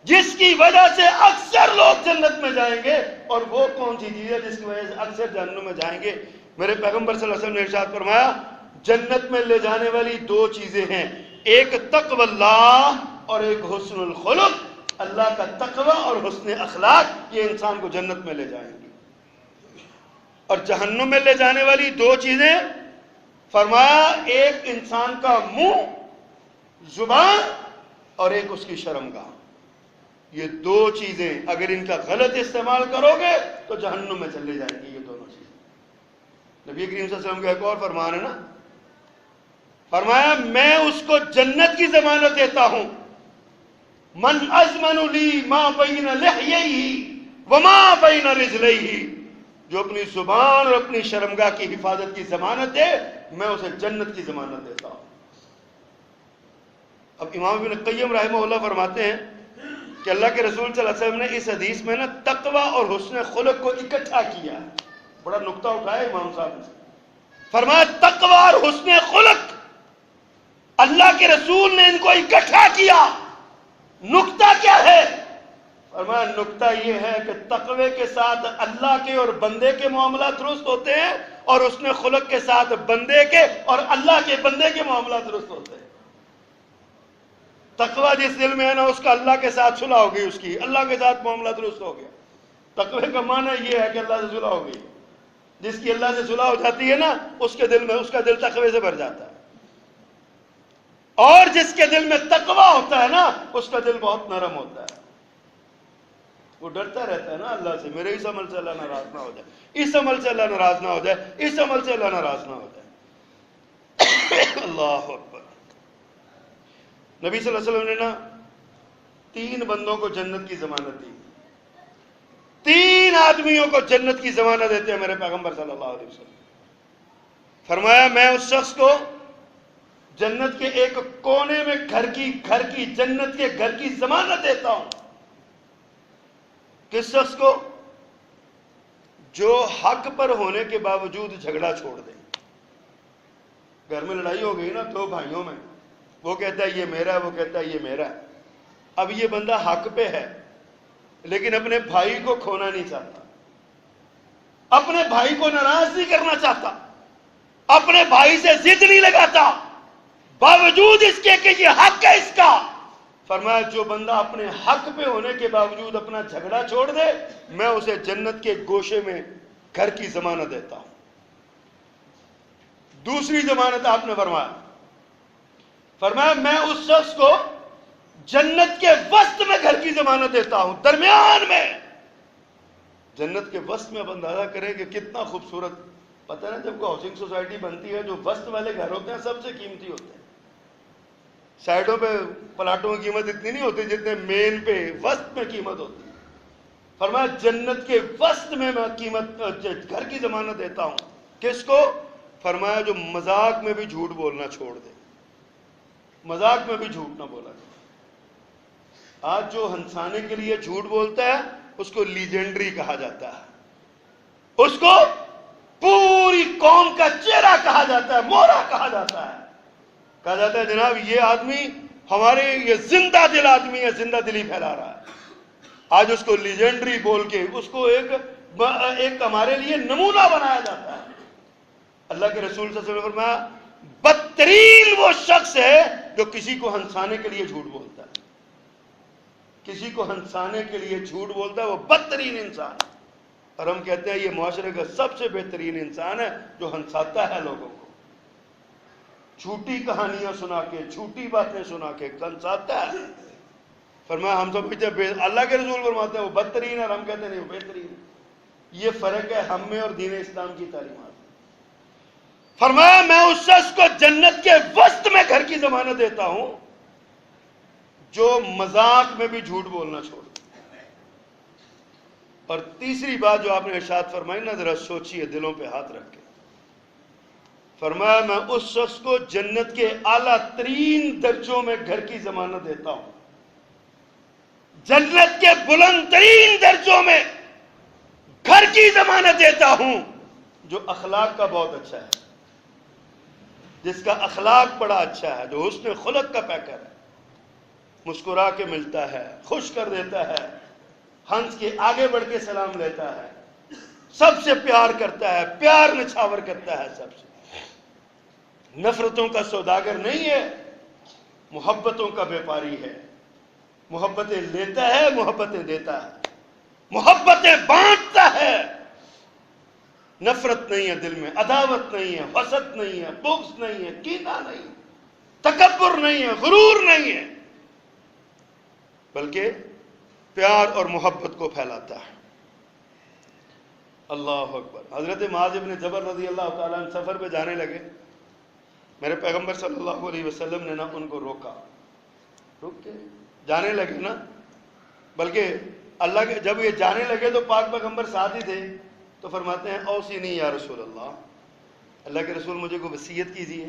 جس کی وجہ سے اکثر لوگ جنت میں جائیں گے، اور وہ کون سی چیز ہے جس کی وجہ سے اکثر جہنم میں جائیں گے؟ میرے پیغمبر صلی اللہ علیہ وسلم نے ارشاد فرمایا جنت میں لے جانے والی دو چیزیں ہیں، ایک تقوی اللہ اور ایک حسن الخلق۔ اللہ کا تقوی اور حسن اخلاق یہ انسان کو جنت میں لے جائیں گی۔ اور جہنم میں لے جانے والی دو چیزیں فرمایا ایک انسان کا منہ، زبان، اور ایک اس کی شرمگاہ۔ یہ دو چیزیں اگر ان کا غلط استعمال کرو گے تو جہنم میں چلے جائیں گی یہ دونوں چیزیں۔ نبی کریم صلی اللہ علیہ وسلم کا ایک اور فرمان ہے نا، فرمایا میں اس کو جنت کی ضمانت دیتا ہوں، من اضمن لی ما بین لحیہ وما بین رجلیہ، جو اپنی زبان اور اپنی شرمگاہ کی حفاظت کی ضمانت دے میں اسے جنت کی ضمانت دیتا ہوں۔ اب امام ابن قیم رحمہ اللہ فرماتے ہیں کہ اللہ کے رسول صلی اللہ علیہ وسلم نے اس حدیث میں نا تقوی اور حسن خلق کو اکٹھا کیا، بڑا نقطہ اٹھایا امام صاحب نے، فرمایا تقوی اور حسن خلق اللہ کے رسول نے ان کو اکٹھا کیا۔ نقطہ کیا ہے؟ فرمایا نقطہ یہ ہے کہ تقوی کے ساتھ اللہ کے اور بندے کے معاملات درست ہوتے ہیں، اور حسن خلق کے ساتھ بندے کے اور اللہ کے بندے کے معاملات درست ہوتے ہیں۔ تقوی جس دل میں ہے نا اس کا اللہ کے ساتھ صلح ہو گئی، اس کی اللہ کے ساتھ معاملہ درست ہو گیا۔ تقوی کا معنی یہ ہے کہ اللہ سے صلح ہو گئی۔ جس کی اللہ سے صلح ہو جاتی ہے نا، اس کے دل میں، اس کا دل تقوی سے بھر جاتا ہے. اور جس کے دل میں تقوی ہوتا ہے نا، اس کا دل بہت نرم ہوتا ہے. وہ ڈرتا رہتا ہے نا اللہ سے، میرے اس عمل سے اللہ ناراض نہ ہو جائے، اس عمل سے اللہ ناراض نہ ہو جائے، اس عمل سے اللہ ناراض نہ ہو جائے. اللہ اکبر. نبی صلی اللہ علیہ وسلم نے نا 3 بندوں کو جنت کی ضمانت دی. 3 آدمیوں کو جنت کی ضمانت دیتے ہیں میرے پیغمبر صلی اللہ علیہ وسلم. فرمایا میں اس شخص کو جنت کے ایک کونے میں گھر کی جنت کے گھر کی ضمانت دیتا ہوں. کس شخص کو؟ جو حق پر ہونے کے باوجود جھگڑا چھوڑ دے. گھر میں لڑائی ہو گئی نا 2 بھائیوں میں، وہ کہتا ہے یہ میرا ہے، وہ کہتا ہے یہ میرا ہے. اب یہ بندہ حق پہ ہے لیکن اپنے بھائی کو کھونا نہیں چاہتا، اپنے بھائی کو ناراض نہیں کرنا چاہتا، اپنے بھائی سے ضد نہیں لگاتا، باوجود اس کے کہ یہ حق ہے اس کا. فرمایا جو بندہ اپنے حق پہ ہونے کے باوجود اپنا جھگڑا چھوڑ دے، میں اسے جنت کے گوشے میں گھر کی ضمانت دیتا ہوں. دوسری ضمانت آپ نے فرمایا میں اس شخص کو جنت کے وسط میں گھر کی ضمانت دیتا ہوں، درمیان میں. جنت کے وسط میں اب اندازہ کریں کہ کتنا خوبصورت. پتہ نا جب کوئی ہاؤسنگ سوسائٹی بنتی ہے، جو وسط والے گھر ہوتے ہیں سب سے قیمتی ہوتے ہیں. سائڈوں پہ پلاٹوں کی قیمت اتنی نہیں ہوتی جتنے مین پہ وسط میں قیمت ہوتی ہے. فرمایا جنت کے وسط میں گھر کی ضمانت دیتا ہوں. کس کو؟ فرمایا جو مذاق میں بھی جھوٹ بولنا چھوڑ دے. مذاق میں بھی جھوٹ نہ بولا جائے. آج جو ہنسانے کے لیے جھوٹ بولتا ہے اس کو لیجنڈری کہا جاتا ہے، اس کو پوری قوم کا چہرہ کہا جاتا ہے، مورا کہا جاتا ہے. کہا جاتا ہے جناب یہ آدمی ہمارے یہ زندہ دل آدمی ہے، زندہ دلی پھیلا رہا ہے. آج اس کو لیجنڈری بول کے اس کو ایک ہمارے لیے نمونہ بنایا جاتا ہے. اللہ کے رسول صلی اللہ علیہ وسلم نے فرمایا بدترین وہ شخص ہے جو کسی کو ہنسانے کے لیے جھوٹ بولتا ہے. کسی کو ہنسانے کے لیے جھوٹ بولتا ہے وہ بدترین انسان ہے. اور ہم کہتے ہیں یہ معاشرے کا سب سے بہترین انسان ہے جو ہنساتا ہے لوگوں کو، جھوٹی کہانیاں سنا کے، جھوٹی باتیں سنا کے ہنساتا ہے. فرمایا ہم سب اللہ کے رسول فرماتے ہیں وہ بدترین ہے، اور ہم کہتے ہیں نہیں وہ بہترین ہے. یہ فرق ہے ہم میں اور دین اسلام کی تعلیمات. فرمایا میں اس شخص کو جنت کے وسط میں گھر کی ضمانت دیتا ہوں جو مذاق میں بھی جھوٹ بولنا چھوڑ دے. اور تیسری بات جو آپ نے ارشاد فرمائی نا، ذرا سوچئے دلوں پہ ہاتھ رکھ کے. فرمایا میں اس شخص کو جنت کے اعلیٰ ترین درجوں میں گھر کی ضمانت دیتا ہوں، جنت کے بلند ترین درجوں میں گھر کی ضمانت دیتا ہوں جو اخلاق کا بہت اچھا ہے، جس کا اخلاق بڑا اچھا ہے، جو حسن خلق کا پیکر ہے، مسکرا کے ملتا ہے، خوش کر دیتا ہے، ہنس کے آگے بڑھ کے سلام لیتا ہے، سب سے پیار کرتا ہے، پیار نچھاور کرتا ہے سب سے، نفرتوں کا سوداگر نہیں ہے، محبتوں کا بیپاری ہے. محبتیں لیتا ہے، محبتیں دیتا ہے، محبتیں بانٹتا ہے. نفرت نہیں ہے دل میں، عداوت نہیں ہے، حسد نہیں ہے، بغض نہیں ہے، کینہ نہیں ہے، تکبر نہیں ہے، غرور نہیں ہے، بلکہ پیار اور محبت کو پھیلاتا ہے. اللہ اکبر. حضرت معاذ بن جبل رضی اللہ تعالیٰ عنہ سفر پہ جانے لگے. میرے پیغمبر صلی اللہ علیہ وسلم نے نا ان کو روکا. رک کے جانے لگے نا، بلکہ اللہ کے جب یہ جانے لگے تو پاک پیغمبر ساتھ ہی تھے، تو فرماتے ہیں اوصینی یا رسول اللہ، اللہ کے رسول مجھے کوئی وصیت کیجیے،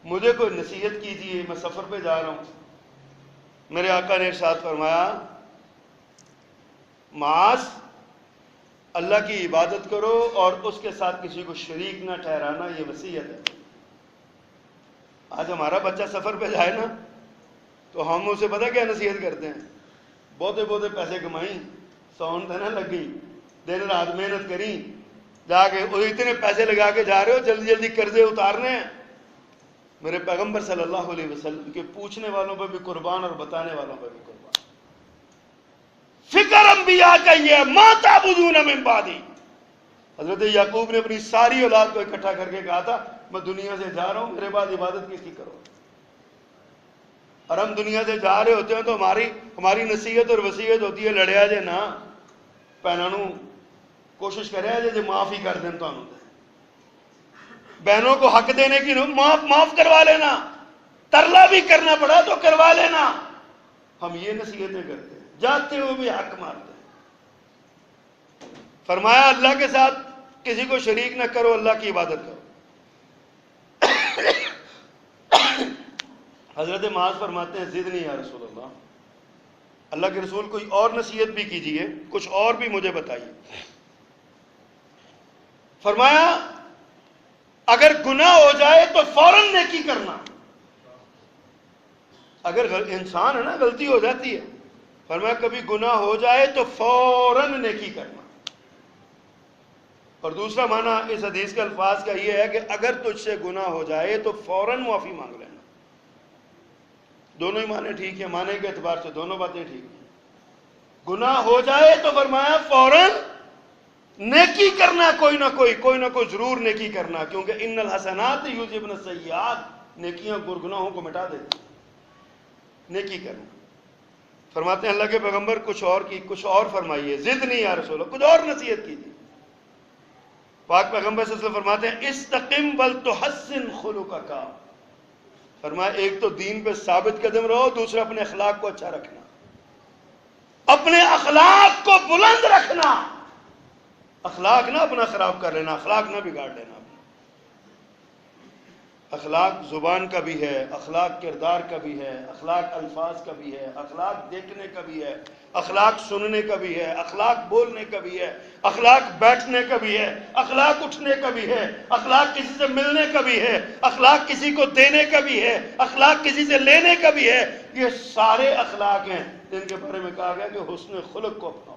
مجھے کوئی نصیحت کیجیے، میں سفر پہ جا رہا ہوں. میرے آقا نے ارشاد فرمایا معاذ اللہ کی عبادت کرو اور اس کے ساتھ کسی کو شریک نہ ٹھہرانا، یہ وصیت ہے. آج ہمارا بچہ سفر پہ جائے نا تو ہم اسے پتہ کیا نصیحت کرتے ہیں، بہتے پیسے کمائیں، سون تو نہ لگ گئی، دن رات محنت کریں، جا کے اتنے پیسے لگا کے جا رہے ہو، جلدی جلدی قرضے اتارنے ہیں. میرے پیغمبر صلی اللہ علیہ وسلم کے پوچھنے والوں پہ بھی قربان اور بتانے والوں پہ بھی قربان. فکر انبیاء کا یہ ما تعبدون من بعدی، حضرت یعقوب نے اپنی ساری اولاد کو اکٹھا کر کے کہا تھا میں دنیا سے جا رہا ہوں، میرے بعد عبادت کس کی کرو؟ اور ہم دنیا سے جا رہے ہوتے ہیں تو ہماری نصیحت اور وصیت ہوتی ہے لڑیا جے نا بہنوں کوشش کرے جے معاف ہی کر دیں تو بہنوں کو حق دینے کی معاف کروا لینا، ترلا بھی کرنا پڑا تو کروا لینا. ہم یہ نصیحتیں کرتے ہیں، جاتے ہوئے بھی حق مارتے ہیں. فرمایا اللہ کے ساتھ کسی کو شریک نہ کرو، اللہ کی عبادت کرو. حضرت معاذ فرماتے ہیں ضد نہیں یا رسول اللہ، اللہ کے رسول کوئی اور نصیحت بھی کیجئے، کچھ اور بھی مجھے بتائیے. فرمایا اگر گناہ ہو جائے تو فوراً نیکی کرنا. اگر انسان ہے نا غلطی ہو جاتی ہے، فرمایا کبھی گناہ ہو جائے تو فوراً نیکی کرنا. اور دوسرا معنی اس حدیث کے الفاظ کا یہ ہے کہ اگر تجھ سے گناہ ہو جائے تو فوراً معافی مانگ لینا. دونوں ہی معنی ٹھیک ہیں، معنی کے اعتبار سے دونوں باتیں ٹھیک ہیں. گناہ ہو جائے تو فرمایا فوراً نیکی کرنا، کوئی نہ کوئی ضرور نیکی کرنا، کیونکہ ان الحسنات یذہبن السیئات، نیکیاں گناہوں کو مٹا دیتی. نیکی کرنا. فرماتے ہیں اللہ کے پیغمبر کچھ اور فرمائیے. ضد نہیں یا رسول اللہ، کچھ اور نصیحت کیجیے. پاک پیغمبر صلی اللہ علیہ وسلم فرماتے ہیں استقم ولتحسن خلقک. فرمایا ایک تو دین پہ ثابت قدم رہو، دوسرا اپنے اخلاق کو اچھا رکھنا، اپنے اخلاق کو بلند رکھنا. اخلاق نہ اپنا خراب کر لینا، اخلاق نہ بگاڑ لینا. اخلاق زبان کا بھی ہے، اخلاق کردار کا بھی ہے، اخلاق الفاظ کا بھی ہے، اخلاق دیکھنے کا بھی ہے، اخلاق سننے کا بھی ہے، اخلاق بولنے کا بھی ہے، اخلاق بیٹھنے کا بھی ہے، اخلاق اٹھنے کا بھی ہے، اخلاق کسی سے ملنے کا بھی ہے، اخلاق کسی کو دینے کا بھی ہے، اخلاق کسی سے لینے کا بھی ہے. یہ سارے اخلاق ہیں جن کے بارے میں کہا گیا کہ حسن خلق کو اپناؤ.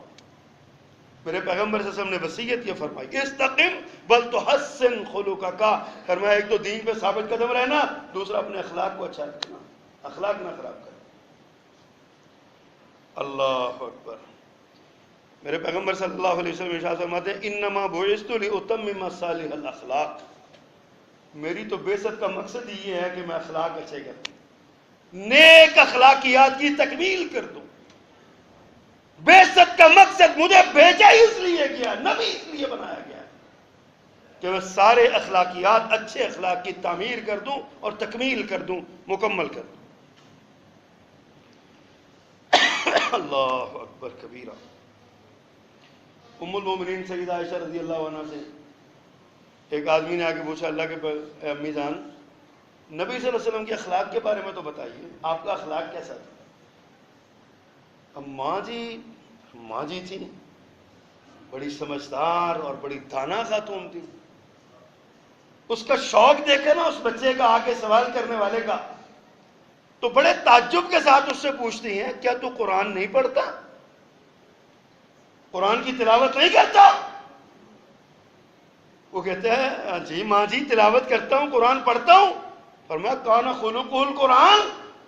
میرے پیغمبر صلی اللہ علیہ وسلم نے وصیت یہ فرمائی استقم ولتحسن خلقک. فرمایا ایک تو دین پہ ثابت قدم رہنا، دوسرا اپنے اخلاق کو اچھا رکھنا، اخلاق نہ خراب کرنا. اللہ اکبر. میرے پیغمبر صلی اللہ علیہ وسلم ارشاد فرماتے ہیں انما بعثت لاتمم صالح الاخلاق. میری تو بعثت کا مقصد یہ ہے کہ میں اخلاق اچھے کروں، نیک اخلاقیات کی تکمیل کر دوں. بعثت کا مقصد مجھے بھیجا ہی اس لیے گیا، نبی اس لیے بنایا گیا کہ میں سارے اخلاقیات، اچھے اخلاق کی تعمیر کر دوں اور تکمیل کر دوں، مکمل کر دوں. اللہ اکبر کبیرہ. ام المومنین سیدہ عائشہ رضی اللہ عنہ سے ایک آدمی نے آگے پوچھا اللہ کے امی جان نبی صلی اللہ علیہ وسلم کے اخلاق کے بارے میں تو بتائیے، آپ کا اخلاق کیسا تھا؟ اب ماں جی تھی، بڑی سمجھدار اور بڑی دانا خاتون تھی. اس کا شوق دیکھے نا اس بچے کا آ کے سوال کرنے والے کا، تو بڑے تعجب کے ساتھ اس سے پوچھتی ہیں کیا تو قرآن نہیں پڑھتا، قرآن کی تلاوت نہیں کرتا؟ وہ کہتے ہیں جی ماں جی تلاوت کرتا ہوں، قرآن پڑھتا ہوں. فرمایا کان خلقہ القرآن،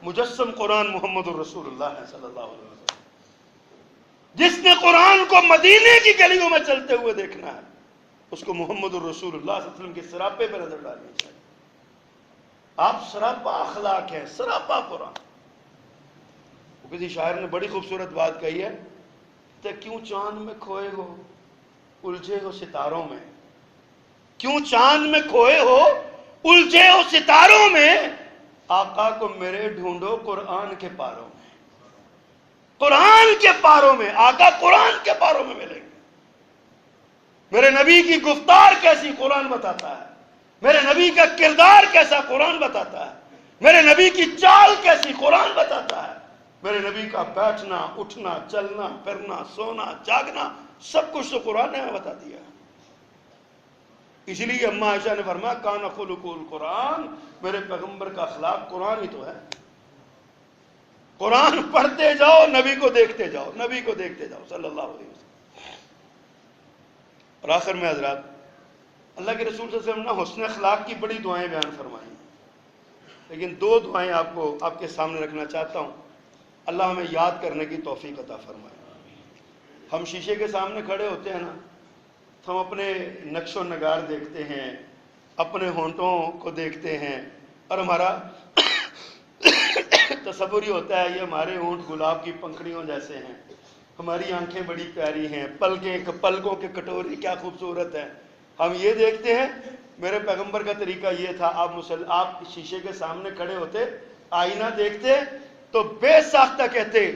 مجسم قرآن محمد الرسول اللہ صلی اللہ علیہ وسلم. جس نے قرآن کو مدینے کی گلیوں میں چلتے ہوئے دیکھنا ہے اس کو محمد الرسول اللہ صلی اللہ علیہ وسلم کے سراپے پر نظر ڈالنی چاہیے. آپ سراپا اخلاق ہیں، سراپا قرآن. کسی شاعر نے بڑی خوبصورت بات کہی ہے کہ کیوں چاند میں کھوئے ہو الجھے ہو ستاروں میں، کیوں چاند میں کھوئے ہو الجھے ہو ستاروں میں، آقا کو میرے ڈھونڈو قرآن کے پاروں میں. قرآن کے پاروں میں، آقا قرآن کے پاروں میں ملیں گے. میرے نبی کی گفتار کیسی قرآن بتاتا ہے، میرے نبی کا کردار کیسا قرآن بتاتا ہے، میرے نبی کی چال کیسی قرآن بتاتا ہے، میرے نبی کا بیٹھنا اٹھنا چلنا پھرنا سونا جاگنا سب کچھ تو قرآن نے بتا دیا. اسی لیے اماں عائشہ نے فرمایا کان خلقہ القرآن، میرے پیغمبر کا اخلاق قرآن ہی تو ہے. قرآن پڑھتے جاؤ، نبی کو دیکھتے جاؤ، نبی کو دیکھتے جاؤ صلی اللہ علیہ وسلم. اور آخر میں حضرات اللہ کے رسول صلی اللہ علیہ وسلم نے حسن اخلاق کی بڑی دعائیں بیان فرمائی، لیکن دو دعائیں آپ کے سامنے رکھنا چاہتا ہوں. اللہ ہمیں یاد کرنے کی توفیق عطا فرمائے. ہم شیشے کے سامنے کھڑے ہوتے ہیں نا، ہم اپنے نقش و نگار دیکھتے ہیں، اپنے ہونٹوں کو دیکھتے ہیں، اور ہمارا تصور ہی ہوتا ہے یہ ہمارے ہونٹ گلاب کی پنکھڑیوں جیسے ہیں، ہماری آنکھیں بڑی پیاری ہیں، پلکوں کے کٹوری کیا خوبصورت ہے. ہم یہ دیکھتے ہیں. میرے پیغمبر کا طریقہ یہ تھا، آپ شیشے کے سامنے کھڑے ہوتے، آئینہ دیکھتے تو بے ساختہ کہتے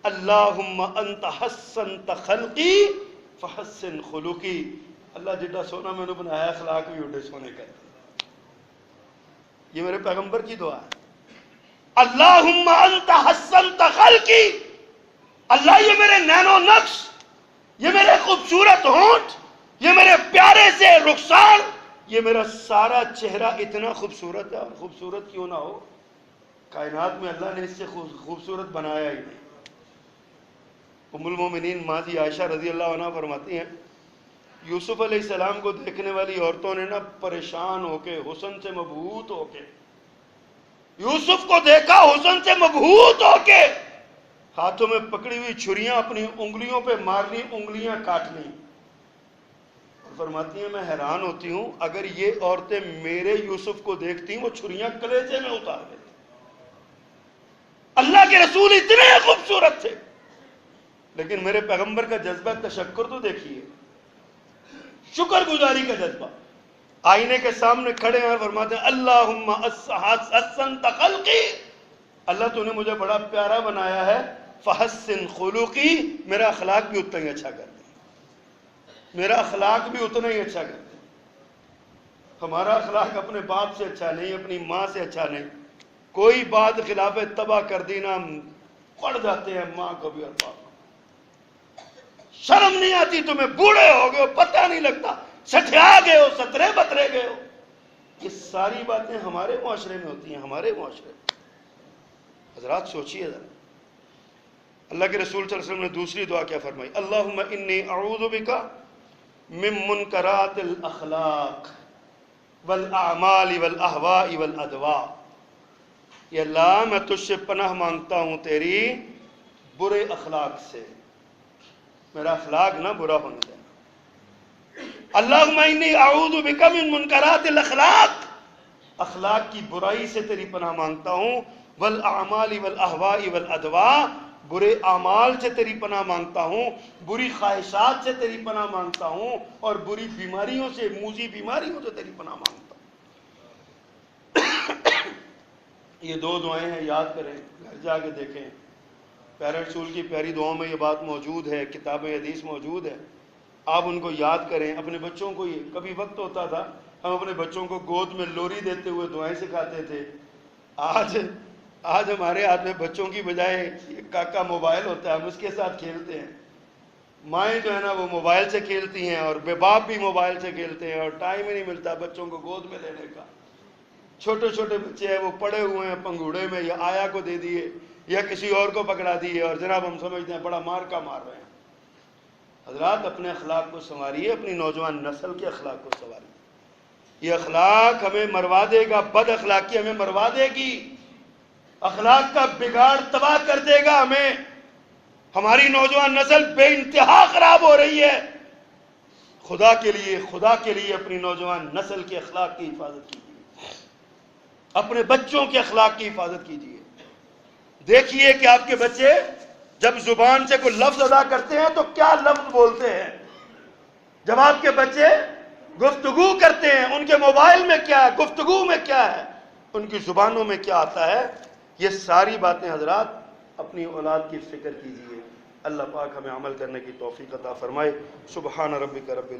اللہم انت حسنت خلقی فحسن خلقی. اللہ جڈا سونا میں نے بنایا، اخلاق بھی اڈے سونے کرتے. یہ میرے پیغمبر کی دعا ہے. اللہم انت حسنت خلقی، اللہ یہ میرے نینو نقش، یہ میرے خوبصورت ہونٹ، یہ میرے پیارے سے رخسار، یہ میرا سارا چہرہ اتنا خوبصورت ہے. اور خوبصورت کیوں نہ ہو، کائنات میں اللہ نے اس سے خوبصورت بنایا ہی نہیں. ام المومنین ماضی عائشہ رضی اللہ عنہ فرماتی ہیں یوسف علیہ السلام کو دیکھنے والی عورتوں نے نا پریشان ہو کے، حسن سے مبہوت ہو کے، یوسف کو دیکھا حسن سے مبہوت ہو کے، ہاتھوں میں پکڑی ہوئی چھریاں اپنی انگلیوں پہ مارنی، انگلیاں کاٹنی. فرماتی ہیں میں حیران ہوتی ہوں اگر یہ عورتیں میرے یوسف کو دیکھتی وہ چھریاں کلیجے میں اتار دیتی. اللہ کے رسول اتنے خوبصورت تھے، لیکن میرے پیغمبر کا جذبہ تشکر تو دیکھیے، شکر گزاری کا جذبہ. آئینے کے سامنے کھڑے ہیں اور فرماتے ہیں اللہم حسنت خلقی، اللہ تو نے مجھے بڑا پیارا بنایا ہے، فحسن خلقی، میرا اخلاق بھی اتنا ہی اچھا کر دے، میرا اخلاق بھی اتنا ہی اچھا کر دے. ہمارا اخلاق اپنے باپ سے اچھا نہیں، اپنی ماں سے اچھا نہیں. کوئی بات خلاف تباہ کر دی نا پڑ جاتے ہیں ماں کو بھی اور باپ کو. شرم نہیں آتی تمہیں، بوڑھے ہو گئے ہو پتہ نہیں لگتا، سٹھیا گئے ہو، سترے بترے گئے ہو. یہ ساری باتیں ہمارے معاشرے میں ہوتی ہیں، ہمارے معاشرے میں. حضرات سوچئے ذرا، اللہ کے رسول صلی اللہ علیہ وسلم نے دوسری دعا کیا فرمائی؟ اللہم انی اعوذ بک من منکرات الاخلاق والاعمال والاہواء والادواء. یہ اللہ میں تجھ سے پناہ مانگتا ہوں تیری برے اخلاق سے، میرا اخلاق نہ برا ہونے دینا. اللہم انی اعوذ بک من منکرات الاخلاق، اخلاق کی برائی سے تیری پناہ مانگتا ہوں. والاعمال والاہواء والادواء، برے اعمال سے تیری پناہ مانگتا ہوں، بری خواہشات سے تیری پناہ مانگتا ہوں، اور بری بیماریوں سے، موذی بیماریوں سے تیری پناہ مانگتا ہوں. یہ دو دعائیں ہیں، یاد کریں، گھر جا کے دیکھیں. پیارے رسول کی پیاری دعاؤں میں یہ بات موجود ہے، کتاب حدیث موجود ہے. آپ ان کو یاد کریں. اپنے بچوں کو، یہ کبھی وقت ہوتا تھا ہم اپنے بچوں کو گود میں لوری دیتے ہوئے دعائیں سکھاتے تھے. آج ہمارے ہاتھ میں بچوں کی بجائے یہ کاکا موبائل ہوتا ہے، ہم اس کے ساتھ کھیلتے ہیں. مائیں جو ہے نا وہ موبائل سے کھیلتی ہیں، اور بے باپ بھی موبائل سے کھیلتے ہیں، اور ٹائم ہی نہیں ملتا بچوں کو گود میں لینے کا. چھوٹے چھوٹے بچے ہیں وہ پڑے ہوئے ہیں پنگوڑے میں، یا آیا کو دے دیے یا کسی اور کو پکڑا دیے، اور جناب ہم سمجھتے ہیں بڑا مار کا مار رہے ہیں. حضرات اپنے اخلاق کو سنواریے، اپنی نوجوان نسل کے اخلاق کو سنواریے. یہ اخلاق ہمیں مروا دے گا، بد اخلاقی ہمیں مروا دے گی، اخلاق کا بگاڑ تباہ کر دے گا ہمیں. ہماری نوجوان نسل بے انتہا خراب ہو رہی ہے. خدا کے لیے اپنی نوجوان نسل کے اخلاق کی حفاظت کیجیے، اپنے بچوں کے اخلاق کی حفاظت کیجیے. دیکھیے کہ آپ کے بچے جب زبان سے کوئی لفظ ادا کرتے ہیں تو کیا لفظ بولتے ہیں. جب آپ کے بچے گفتگو کرتے ہیں، ان کے موبائل میں کیا ہے، گفتگو میں کیا ہے، ان کی زبانوں میں کیا آتا ہے. یہ ساری باتیں حضرات اپنی اولاد کی فکر کیجیے. اللہ پاک ہمیں عمل کرنے کی توفیق عطا فرمائے. سبحان ربک رب